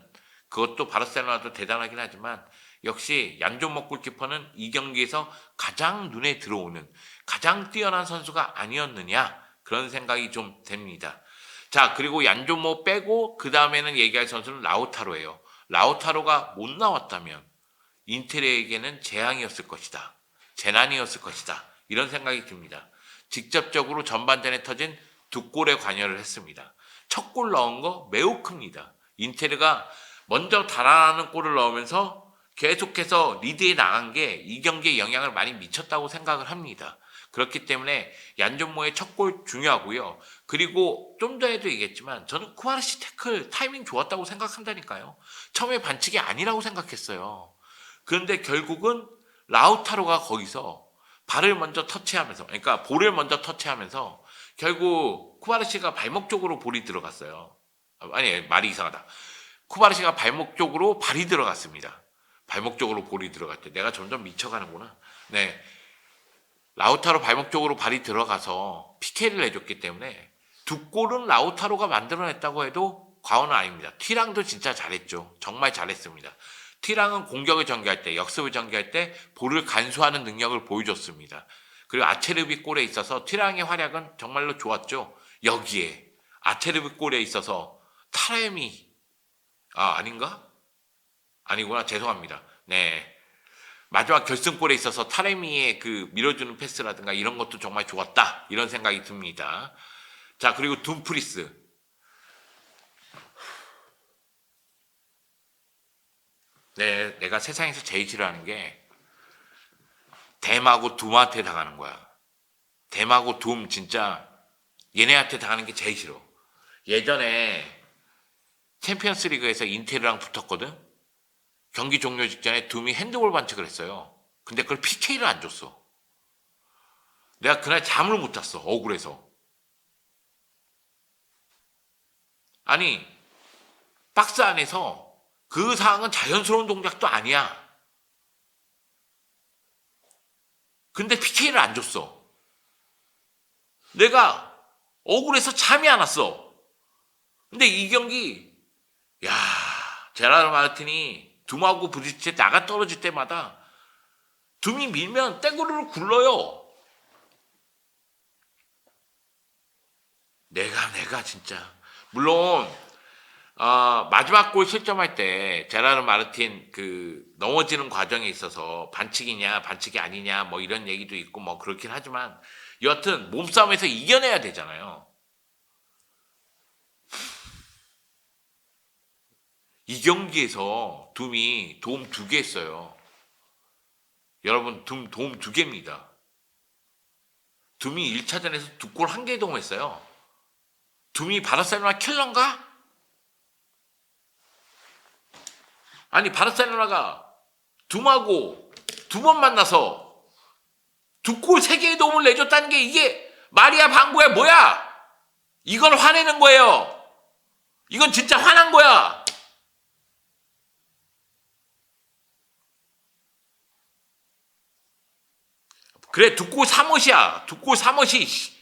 그것도 바르셀로나도 대단하긴 하지만, 역시 얀존모 골키퍼는 이 경기에서 가장 눈에 들어오는, 가장 뛰어난 선수가 아니었느냐, 그런 생각이 좀 됩니다. 자, 그리고 얀존모 빼고 그 다음에는 얘기할 선수는 라우타로예요. 라우타로가 못 나왔다면 인테리에게는 재앙이었을 것이다. 재난이었을 것이다. 이런 생각이 듭니다. 직접적으로 전반전에 터진 2골에 관여를 했습니다. 첫 골 넣은 거 매우 큽니다. 인테르가 먼저 달아나는 골을 넣으면서 계속해서 리드에 나간 게 이 경기에 영향을 많이 미쳤다고 생각을 합니다. 그렇기 때문에 얀존모의 첫 골 중요하고요. 그리고 좀 전에도 얘기했지만 저는 쿠바르시 태클 타이밍 좋았다고 생각한다니까요. 처음에 반칙이 아니라고 생각했어요. 그런데 결국은 라우타로가 거기서 발을 먼저 터치하면서, 그러니까 볼을 먼저 터치하면서 결국 쿠바르시가 발목 쪽으로 볼이 들어갔어요. 아니, 말이 이상하다. 쿠바르시가 발목 쪽으로 발이 들어갔습니다. 발목 쪽으로 볼이 들어갔대. 내가 점점 미쳐가는구나. 네, 라우타로 발목 쪽으로 발이 들어가서 PK를 내줬기 때문에 2골은 라우타로가 만들어냈다고 해도 과언은 아닙니다. 티랑도 진짜 잘했죠. 정말 잘했습니다. 티랑은 공격을 전개할 때, 역습을 전개할 때 볼을 간수하는 능력을 보여줬습니다. 그리고 아체르비 골에 있어서 티랑의 활약은 정말로 좋았죠. 여기에 아체르비 골에 있어서 타레미, 아닌가? 아니구나, 죄송합니다. 네, 마지막 결승골에 있어서 타레미의 그 밀어주는 패스라든가 이런 것도 정말 좋았다, 이런 생각이 듭니다. 자, 그리고 둠프리스. 네, 내가 세상에서 제일 싫어하는 게 댐하고 둠한테 당하는 거야. 댐하고 둠 진짜 얘네한테 당하는 게 제일 싫어. 예전에 챔피언스 리그에서 인테르랑 붙었거든. 경기 종료 직전에 둠이 핸드볼 반칙을 했어요. 근데 그걸 PK를 안 줬어. 내가 그날 잠을 못 잤어. 억울해서. 아니 박스 안에서 그 상황은 자연스러운 동작도 아니야. 근데 PK를 안 줬어. 내가 억울해서 잠이 안 왔어. 근데 이 경기 야 제라르 마르틴이 둠하고 부딪힐 때 나가 떨어질 때마다 둠이 밀면 떼구르르 굴러요. 내가 진짜 물론 마지막 골 실점할 때 제라르 마르틴 그 넘어지는 과정에 있어서 반칙이냐 반칙이 아니냐 뭐 이런 얘기도 있고 뭐 그렇긴 하지만 여하튼 몸싸움에서 이겨내야 되잖아요. 이 경기에서 둠이 도움 2개 했어요. 여러분 도움 2개입니다. 둠이 1차전에서 2골 1개 도움했어요. 둠이 바르셀로나 킬러인가? 아니 바르셀로나가 둠하고 2번 만나서 2골 3개의 도움을 내줬다는 게 이게 말이야 방구야 뭐야? 이건 화내는 거예요. 이건 진짜 화난 거야. 그래 2골 3옷이야. 2골 3옷이.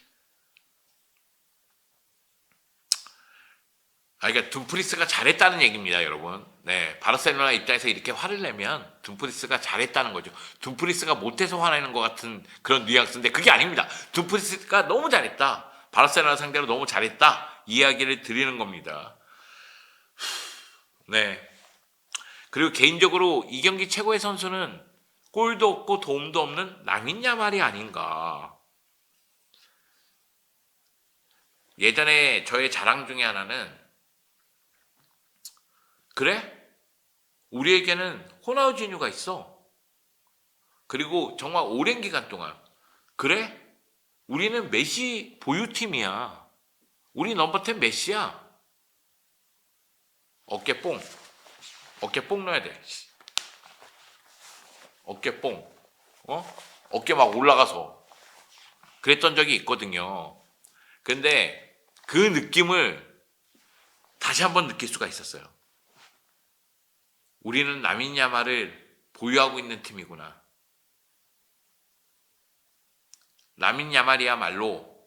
그러니까 둠프리스가 잘했다는 얘기입니다, 여러분. 네, 바르셀로나 입장에서 이렇게 화를 내면 둠프리스가 잘했다는 거죠. 둠프리스가 못해서 화내는 것 같은 그런 뉘앙스인데 그게 아닙니다. 둠프리스가 너무 잘했다. 바르셀로나 상대로 너무 잘했다. 이야기를 드리는 겁니다. 네. 그리고 개인적으로 이 경기 최고의 선수는 골도 없고 도움도 없는 라민 야말이 아닌가. 예전에 저의 자랑 중에 하나는 그래? 우리에게는 호나우지뉴가 있어. 그리고 정말 오랜 기간 동안 그래? 우리는 메시 보유팀이야. 우리 넘버 10 메시야. 어깨 뽕 넣어야 돼. 어깨 뽕. 어깨 막 올라가서 그랬던 적이 있거든요. 근데 그 느낌을 다시 한번 느낄 수가 있었어요. 우리는 라민 야말을 보유하고 있는 팀이구나. 라민 야말이야말로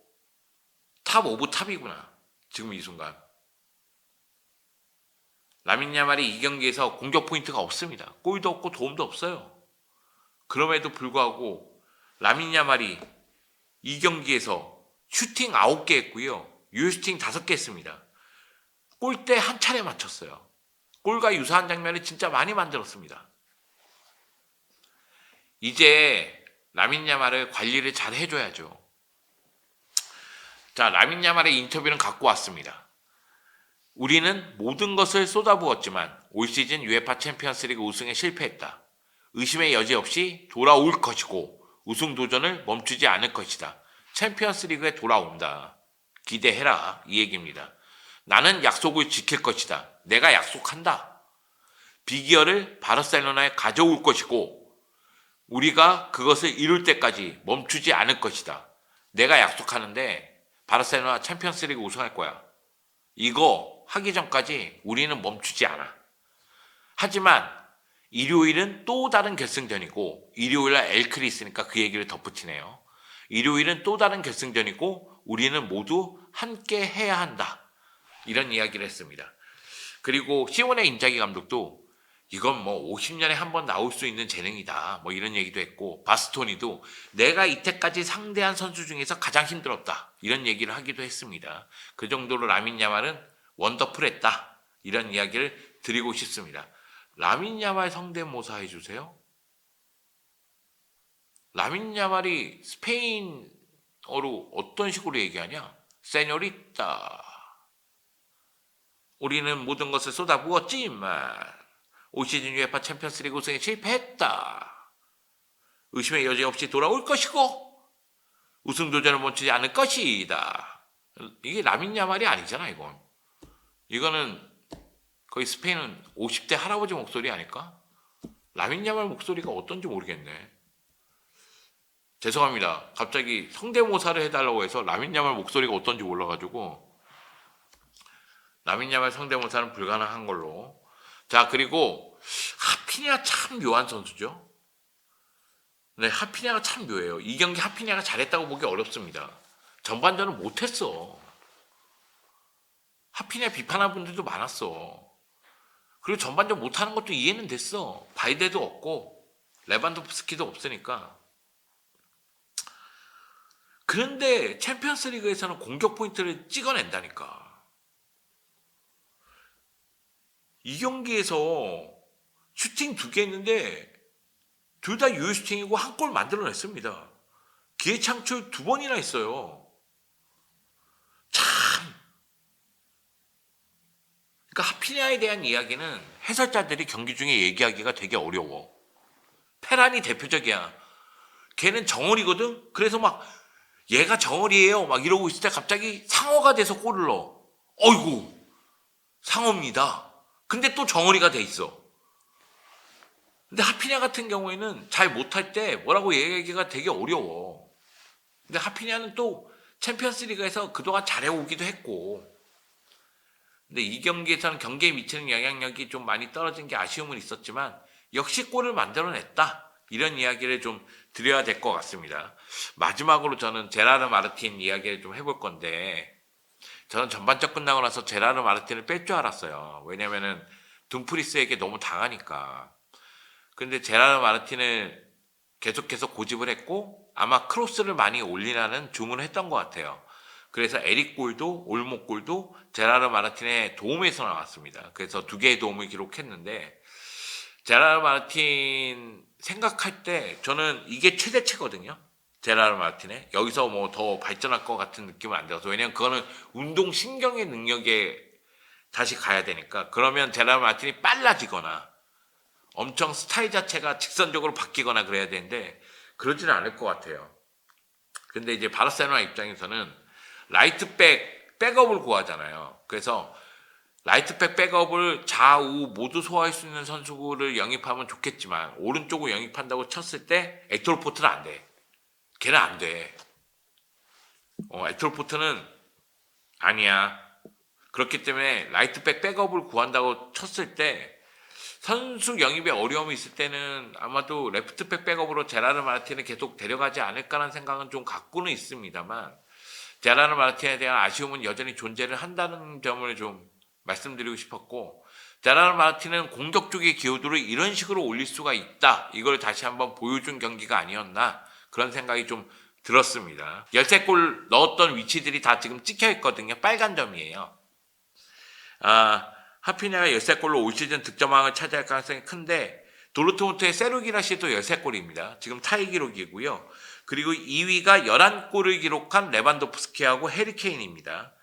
탑 오브 탑이구나. 지금 이 순간. 라민 야말이 이 경기에서 공격 포인트가 없습니다. 골도 없고 도움도 없어요. 그럼에도 불구하고 라민 야말이 이 경기에서 슈팅 9개 했고요. 유효슈팅 5개 했습니다. 골대 한 차례 맞췄어요. 골과 유사한 장면을 진짜 많이 만들었습니다. 이제 라민 야말을 관리를 잘 해줘야죠. 자, 라민 야말의 인터뷰는 갖고 왔습니다. 우리는 모든 것을 쏟아부었지만 올 시즌 UEFA 챔피언스리그 우승에 실패했다. 의심의 여지 없이 돌아올 것이고 우승 도전을 멈추지 않을 것이다. 챔피언스리그에 돌아온다. 기대해라. 이 얘기입니다. 나는 약속을 지킬 것이다. 내가 약속한다. 비기어를 바르셀로나에 가져올 것이고 우리가 그것을 이룰 때까지 멈추지 않을 것이다. 내가 약속하는데 바르셀로나 챔피언스리그 우승할 거야. 이거 하기 전까지 우리는 멈추지 않아. 하지만 일요일은 또 다른 결승전이고 일요일날 엘클이 있으니까 그 얘기를 덧붙이네요. 일요일은 또 다른 결승전이고 우리는 모두 함께 해야 한다. 이런 이야기를 했습니다. 그리고 시몬의 인자기 감독도 이건 뭐 50년에 한 번 나올 수 있는 재능이다. 뭐 이런 얘기도 했고 바스토니도 내가 이때까지 상대한 선수 중에서 가장 힘들었다. 이런 얘기를 하기도 했습니다. 그 정도로 라민 야말은 원더풀했다. 이런 이야기를 드리고 싶습니다. 라민 야말 성대모사 해주세요. 라민 야말이 스페인어로 어떤 식으로 얘기하냐? 세뇨리타. 우리는 모든 것을 쏟아부었지만 올 시즌 UEFA 챔피언스리그 우승에 실패했다. 의심의 여지 없이 돌아올 것이고 우승 도전을 멈추지 않을 것이다. 이게 라민 야말이 아니잖아, 이건. 이거는 거의 스페인은 50대 할아버지 목소리 아닐까? 라민 야말 목소리가 어떤지 모르겠네. 죄송합니다. 갑자기 성대모사를 해달라고 해서 라민 야말 목소리가 어떤지 몰라가지고 라민 야말 성대모사는 불가능한 걸로. 자, 그리고 하피냐 참 묘한 선수죠. 네, 하피냐가 참 묘해요. 이 경기 하피냐가 잘했다고 보기 어렵습니다. 전반전은 못했어. 하피냐 비판하는 분들도 많았어. 그리고 전반전 못하는 것도 이해는 됐어. 바이데도 없고 레반도프스키도 없으니까. 그런데 챔피언스 리그에서는 공격 포인트를 찍어낸다니까. 이 경기에서 슈팅 2개 했는데 둘 다 유효 슈팅이고 한 골 만들어냈습니다. 기회 창출 2번이나 했어요. 참. 그러니까 하피냐에 대한 이야기는 해설자들이 경기 중에 얘기하기가 되게 어려워. 페란이 대표적이야. 걔는 정월이거든. 그래서 막 얘가 정월이에요 막 이러고 있을 때 갑자기 상어가 돼서 골을 넣어. 어이구, 상어입니다. 근데 또 정월이가 돼 있어. 근데 하피냐 같은 경우에는 잘 못할 때 뭐라고 얘기하기가 되게 어려워. 근데 하피냐는 또 챔피언스 리그에서 그동안 잘해오기도 했고. 근데 이 경기에서는 경기에 미치는 영향력이 좀 많이 떨어진 게 아쉬움은 있었지만 역시 골을 만들어냈다. 이런 이야기를 좀 드려야 될 것 같습니다. 마지막으로 저는 제라르 마르틴 이야기를 좀 해볼 건데, 저는 전반전 끝나고 나서 제라르 마르틴을 뺄 줄 알았어요. 왜냐면은 dum프리스에게 너무 당하니까. 근데 제라르 마르틴을 계속해서 고집을 했고 아마 크로스를 많이 올리라는 주문을 했던 것 같아요. 그래서 에릭 골도 올목 골도 제라르 마르틴의 도움에서 나왔습니다. 그래서 2개의 도움을 기록했는데, 제라르 마르틴 생각할 때 저는 이게 최대치거든요. 제라르 마르틴의 여기서 뭐 더 발전할 것 같은 느낌은 안 들어서. 왜냐면 그거는 운동 신경의 능력에 다시 가야 되니까. 그러면 제라르 마르틴이 빨라지거나 엄청 스타일 자체가 직선적으로 바뀌거나 그래야 되는데 그러지는 않을 것 같아요. 근데 이제 바르셀로나 입장에서는 라이트백 백업을 구하잖아요. 그래서 라이트백 백업을 좌우 모두 소화할 수 있는 선수를 영입하면 좋겠지만 오른쪽을 영입한다고 쳤을 때 에토르 포트는 안 돼. 걔는 안 돼. 에토르 포트는 아니야. 그렇기 때문에 라이트백 백업을 구한다고 쳤을 때 선수 영입에 어려움이 있을 때는 아마도 레프트백 백업으로 제라르 마르틴을 계속 데려가지 않을까라는 생각은 좀 갖고는 있습니다만, 제라르 마르틴에 대한 아쉬움은 여전히 존재를 한다는 점을 좀 말씀드리고 싶었고, 제라르 마르틴은 공격 쪽의 기여도를 이런 식으로 올릴 수가 있다. 이걸 다시 한번 보여준 경기가 아니었나, 그런 생각이 좀 들었습니다. 13골 넣었던 위치들이 다 지금 찍혀 있거든요. 빨간 점이에요. 하피냐가 13골로 올 시즌 득점왕을 차지할 가능성이 큰데, 도르트문트의 세르기라시도 13골입니다. 지금 타이 기록이고요. 그리고 2위가 11골을 기록한 레반도프스키하고 해리케인입니다.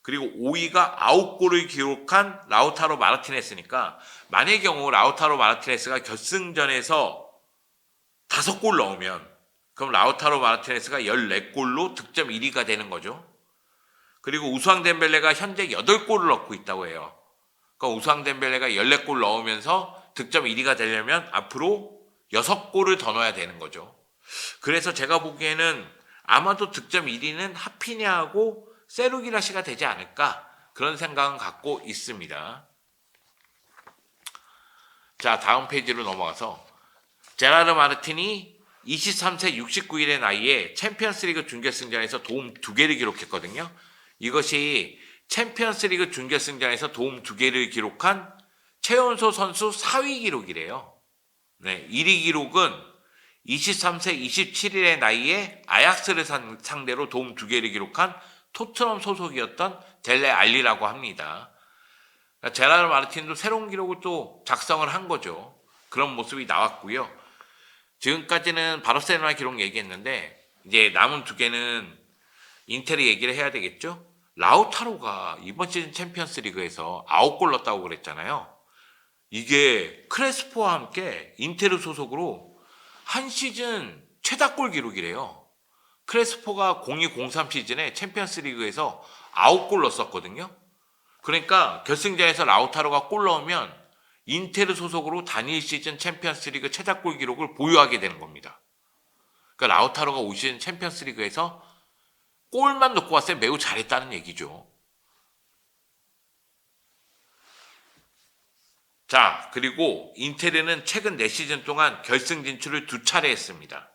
그리고 5위가 9골을 기록한 라우타로 마르티네스니까, 만의 경우 라우타로 마르티네스가 결승전에서 5골 넣으면 그럼 라우타로 마르티네스가 14골로 득점 1위가 되는 거죠. 그리고 우수앙 덴벨레가 현재 8골을 넣고 있다고 해요. 그러니까 우수앙 덴벨레가 14골 넣으면서 득점 1위가 되려면 앞으로 6골을 더 넣어야 되는 거죠. 그래서 제가 보기에는 아마도 득점 1위는 하피냐하고 세르기라시가 되지 않을까, 그런 생각은 갖고 있습니다. 자, 다음 페이지로 넘어가서 제라르 마르틴이 23세 69일의 나이에 챔피언스리그 준결승전에서 도움 2개를 기록했거든요. 이것이 챔피언스리그 준결승전에서 도움 2개를 기록한 최연소 선수 4위 기록이래요. 네, 1위 기록은 23세 27일의 나이에 아약스를 상대로 도움 2개를 기록한 토트넘 소속이었던 델레 알리라고 합니다. 그러니까 제라르 마르틴도 새로운 기록을 또 작성을 한 거죠. 그런 모습이 나왔고요. 지금까지는 바르셀로나 기록 얘기했는데 이제 남은 2개는 인텔이 얘기를 해야 되겠죠. 라우타로가 이번 시즌 챔피언스 리그에서 9골 넣었다고 그랬잖아요. 이게 크레스포와 함께 인테르 소속으로 한 시즌 최다골 기록이래요. 크레스포가 02-03 시즌에 챔피언스 리그에서 9골 넣었었거든요. 그러니까 결승전에서 라우타로가 골 넣으면 인테르 소속으로 단일 시즌 챔피언스 리그 최다골 기록을 보유하게 되는 겁니다. 그러니까 라우타로가 올 시즌 챔피언스 리그에서 골만 넣고 왔을 때 매우 잘했다는 얘기죠. 자, 그리고 인테르는 최근 4시즌 동안 결승 진출을 2차례 했습니다.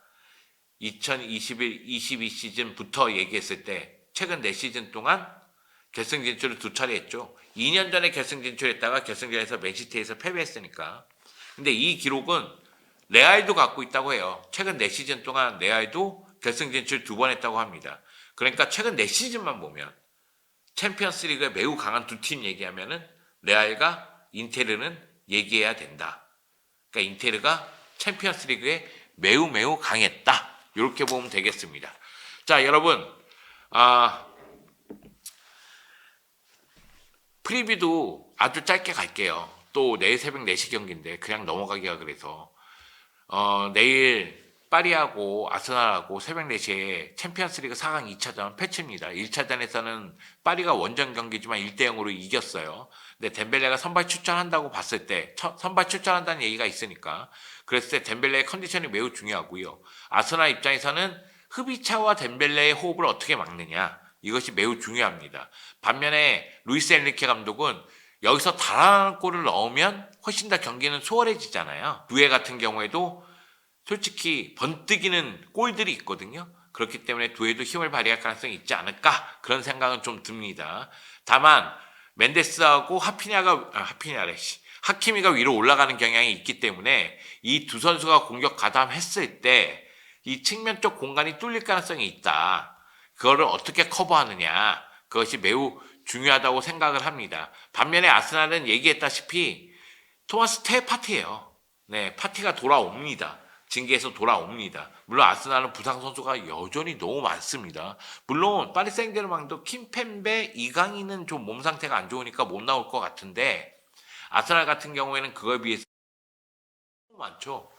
2021-22 시즌부터 얘기했을 때 최근 4시즌 동안 결승 진출을 2차례 했죠. 2년 전에 결승 진출했다가 결승전에서 맨시티에서 패배했으니까. 근데 이 기록은 레알도 갖고 있다고 해요. 최근 4시즌 동안 레알도 결승 진출 2번 했다고 합니다. 그러니까 최근 4시즌만 보면 챔피언스 리그에 매우 강한 두 팀 얘기하면은 레알과 인테르는 얘기해야 된다. 그러니까 인테르가 챔피언스 리그에 매우 강했다. 이렇게 보면 되겠습니다. 자, 여러분, 프리뷰도 아주 짧게 갈게요. 또 내일 새벽 4시 경기인데 그냥 넘어가기가 그래서 내일 파리하고 아스날하고 새벽 4시에 챔피언스리그 4강 2차전 패치입니다. 1차전에서는 파리가 원정 경기지만 1대0으로 이겼어요. 근데 덴벨레가 선발 출전한다고 봤을 때 선발 출전한다는 얘기가 있으니까 그랬을 때 덴벨레의 컨디션이 매우 중요하고요. 아스날 입장에서는 흐비차와 덴벨레의 호흡을 어떻게 막느냐 이것이 매우 중요합니다. 반면에 루이스 엔리케 감독은 여기서 달아나는 골을 넣으면 훨씬 더 경기는 수월해지잖아요. 두에 같은 경우에도 솔직히 번뜩이는 골들이 있거든요. 그렇기 때문에 두에도 힘을 발휘할 가능성이 있지 않을까 그런 생각은 좀 듭니다. 다만 멘데스하고 하키미가 위로 올라가는 경향이 있기 때문에 이 두 선수가 공격 가담했을 때 이 측면 쪽 공간이 뚫릴 가능성이 있다. 그거를 어떻게 커버하느냐 그것이 매우 중요하다고 생각을 합니다. 반면에 아스날은 얘기했다시피 토마스 테 파티예요. 네, 파티가 돌아옵니다. 징계에서 돌아옵니다. 물론 아스날은 부상 선수가 여전히 너무 많습니다. 물론 파리 생제르맹도 킴펜베, 이강인은 좀 몸 상태가 안 좋으니까 못 나올 것 같은데 아스날 같은 경우에는 그거에 비해서 너무 많죠.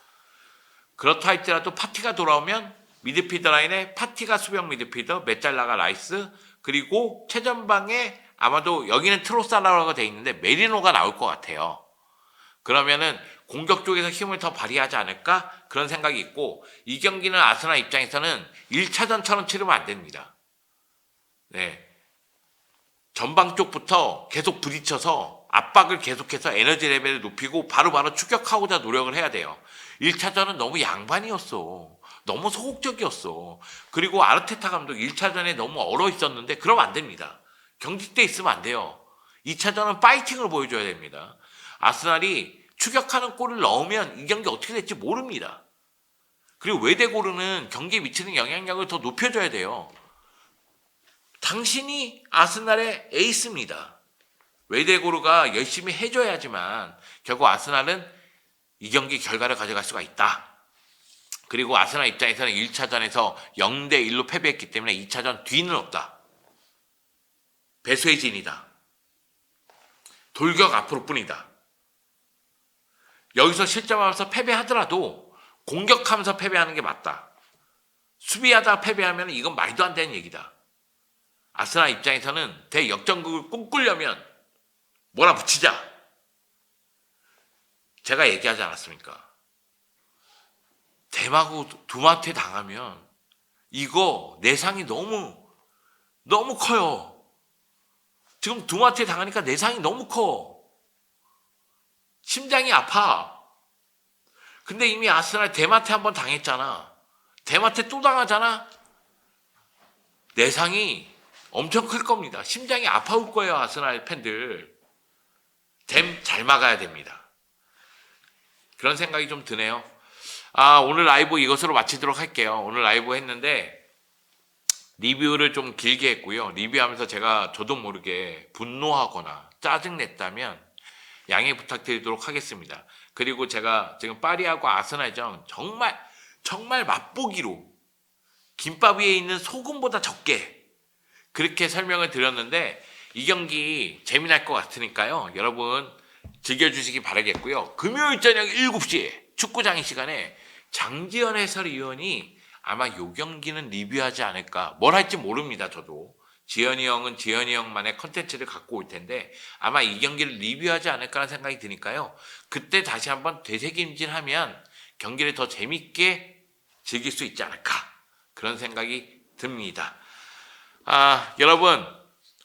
그렇다 할지라도 파티가 돌아오면 미드필더 라인에 파티가 수비형 미드필더, 메짤라가 라이스, 그리고 최전방에 아마도 여기는 트로사라고 돼 있는데 메리노가 나올 것 같아요. 그러면은 공격 쪽에서 힘을 더 발휘하지 않을까? 그런 생각이 있고 이 경기는 아스날 입장에서는 1차전처럼 치르면 안 됩니다. 네. 전방 쪽부터 계속 부딪혀서 압박을 계속해서 에너지 레벨을 높이고 바로바로 추격하고자 노력을 해야 돼요. 1차전은 너무 양반이었어. 너무 소극적이었어. 그리고 아르테타 감독 1차전에 너무 얼어 있었는데 그러면 안 됩니다. 경직돼 있으면 안 돼요. 2차전은 파이팅을 보여줘야 됩니다. 아스날이 추격하는 골을 넣으면 이 경기 어떻게 될지 모릅니다. 그리고 외대고르는 경기에 미치는 영향력을 더 높여줘야 돼요. 당신이 아스날의 에이스입니다. 외대고르가 열심히 해줘야지만 결국 아스날은 이 경기 결과를 가져갈 수가 있다. 그리고 아스날 입장에서는 1차전에서 0대1로 패배했기 때문에 2차전 뒤는 없다. 배수의 진이다. 돌격 앞으로 뿐이다. 여기서 실점하면서 패배하더라도 공격하면서 패배하는 게 맞다. 수비하다가 패배하면 이건 말도 안 되는 얘기다. 아스날 입장에서는 대역전극을 꿈꾸려면 몰아붙이자. 제가 얘기하지 않았습니까? 대마고 두마테 당하면 이거 내상이 너무 커요. 지금 두마테 당하니까 내상이 너무 커. 심장이 아파. 근데 이미 아스날 대마테 한번 당했잖아. 대마테 또 당하잖아. 내상이 엄청 클 겁니다. 심장이 아파올 거예요. 아스날 팬들. 댐 잘 막아야 됩니다. 그런 생각이 좀 드네요. 오늘 라이브 이것으로 마치도록 할게요. 오늘 라이브 했는데 리뷰를 좀 길게 했고요. 리뷰하면서 제가 저도 모르게 분노하거나 짜증냈다면 양해 부탁드리도록 하겠습니다. 그리고 제가 지금 파리하고 아스날전 정말 맛보기로 김밥 위에 있는 소금보다 적게 그렇게 설명을 드렸는데 이 경기 재미날 것 같으니까요. 여러분 즐겨주시기 바라겠고요. 금요일 저녁 7시에 축구장의 시간에 장지현 해설위원이 아마 요 경기는 리뷰하지 않을까. 뭘 할지 모릅니다, 저도. 지현이 형은 지현이 형만의 컨텐츠를 갖고 올 텐데 아마 이 경기를 리뷰하지 않을까라는 생각이 드니까요. 그때 다시 한번 되새김질하면 경기를 더 재밌게 즐길 수 있지 않을까. 그런 생각이 듭니다. 여러분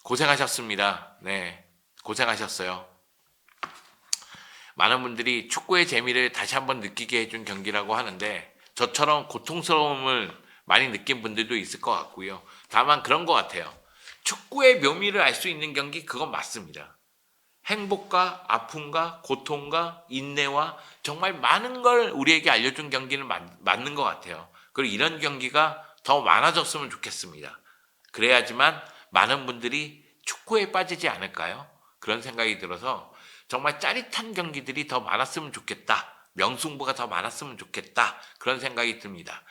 고생하셨습니다. 네, 고생하셨어요. 많은 분들이 축구의 재미를 다시 한번 느끼게 해준 경기라고 하는데 저처럼 고통스러움을 많이 느낀 분들도 있을 것 같고요. 다만 그런 것 같아요. 축구의 묘미를 알 수 있는 경기 그건 맞습니다. 행복과 아픔과 고통과 인내와 정말 많은 걸 우리에게 알려준 경기는 맞는 것 같아요. 그리고 이런 경기가 더 많아졌으면 좋겠습니다. 그래야지만 많은 분들이 축구에 빠지지 않을까요? 그런 생각이 들어서 정말 짜릿한 경기들이 더 많았으면 좋겠다. 명승부가 더 많았으면 좋겠다. 그런 생각이 듭니다.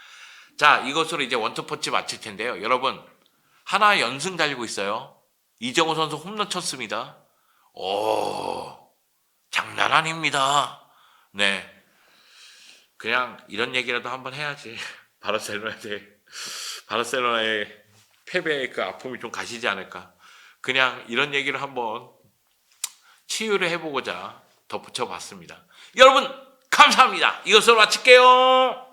자, 이것으로 이제 원투펀치 마칠 텐데요. 여러분, 하나 연승 달리고 있어요. 이정우 선수 홈런 쳤습니다. 오, 장난 아닙니다. 네. 그냥 이런 얘기라도 한번 해야지. 바르셀로나의 패배의 그 아픔이 좀 가시지 않을까. 그냥 이런 얘기를 한번 치유를 해보고자 덧붙여 봤습니다. 여러분, 감사합니다. 이것으로 마칠게요.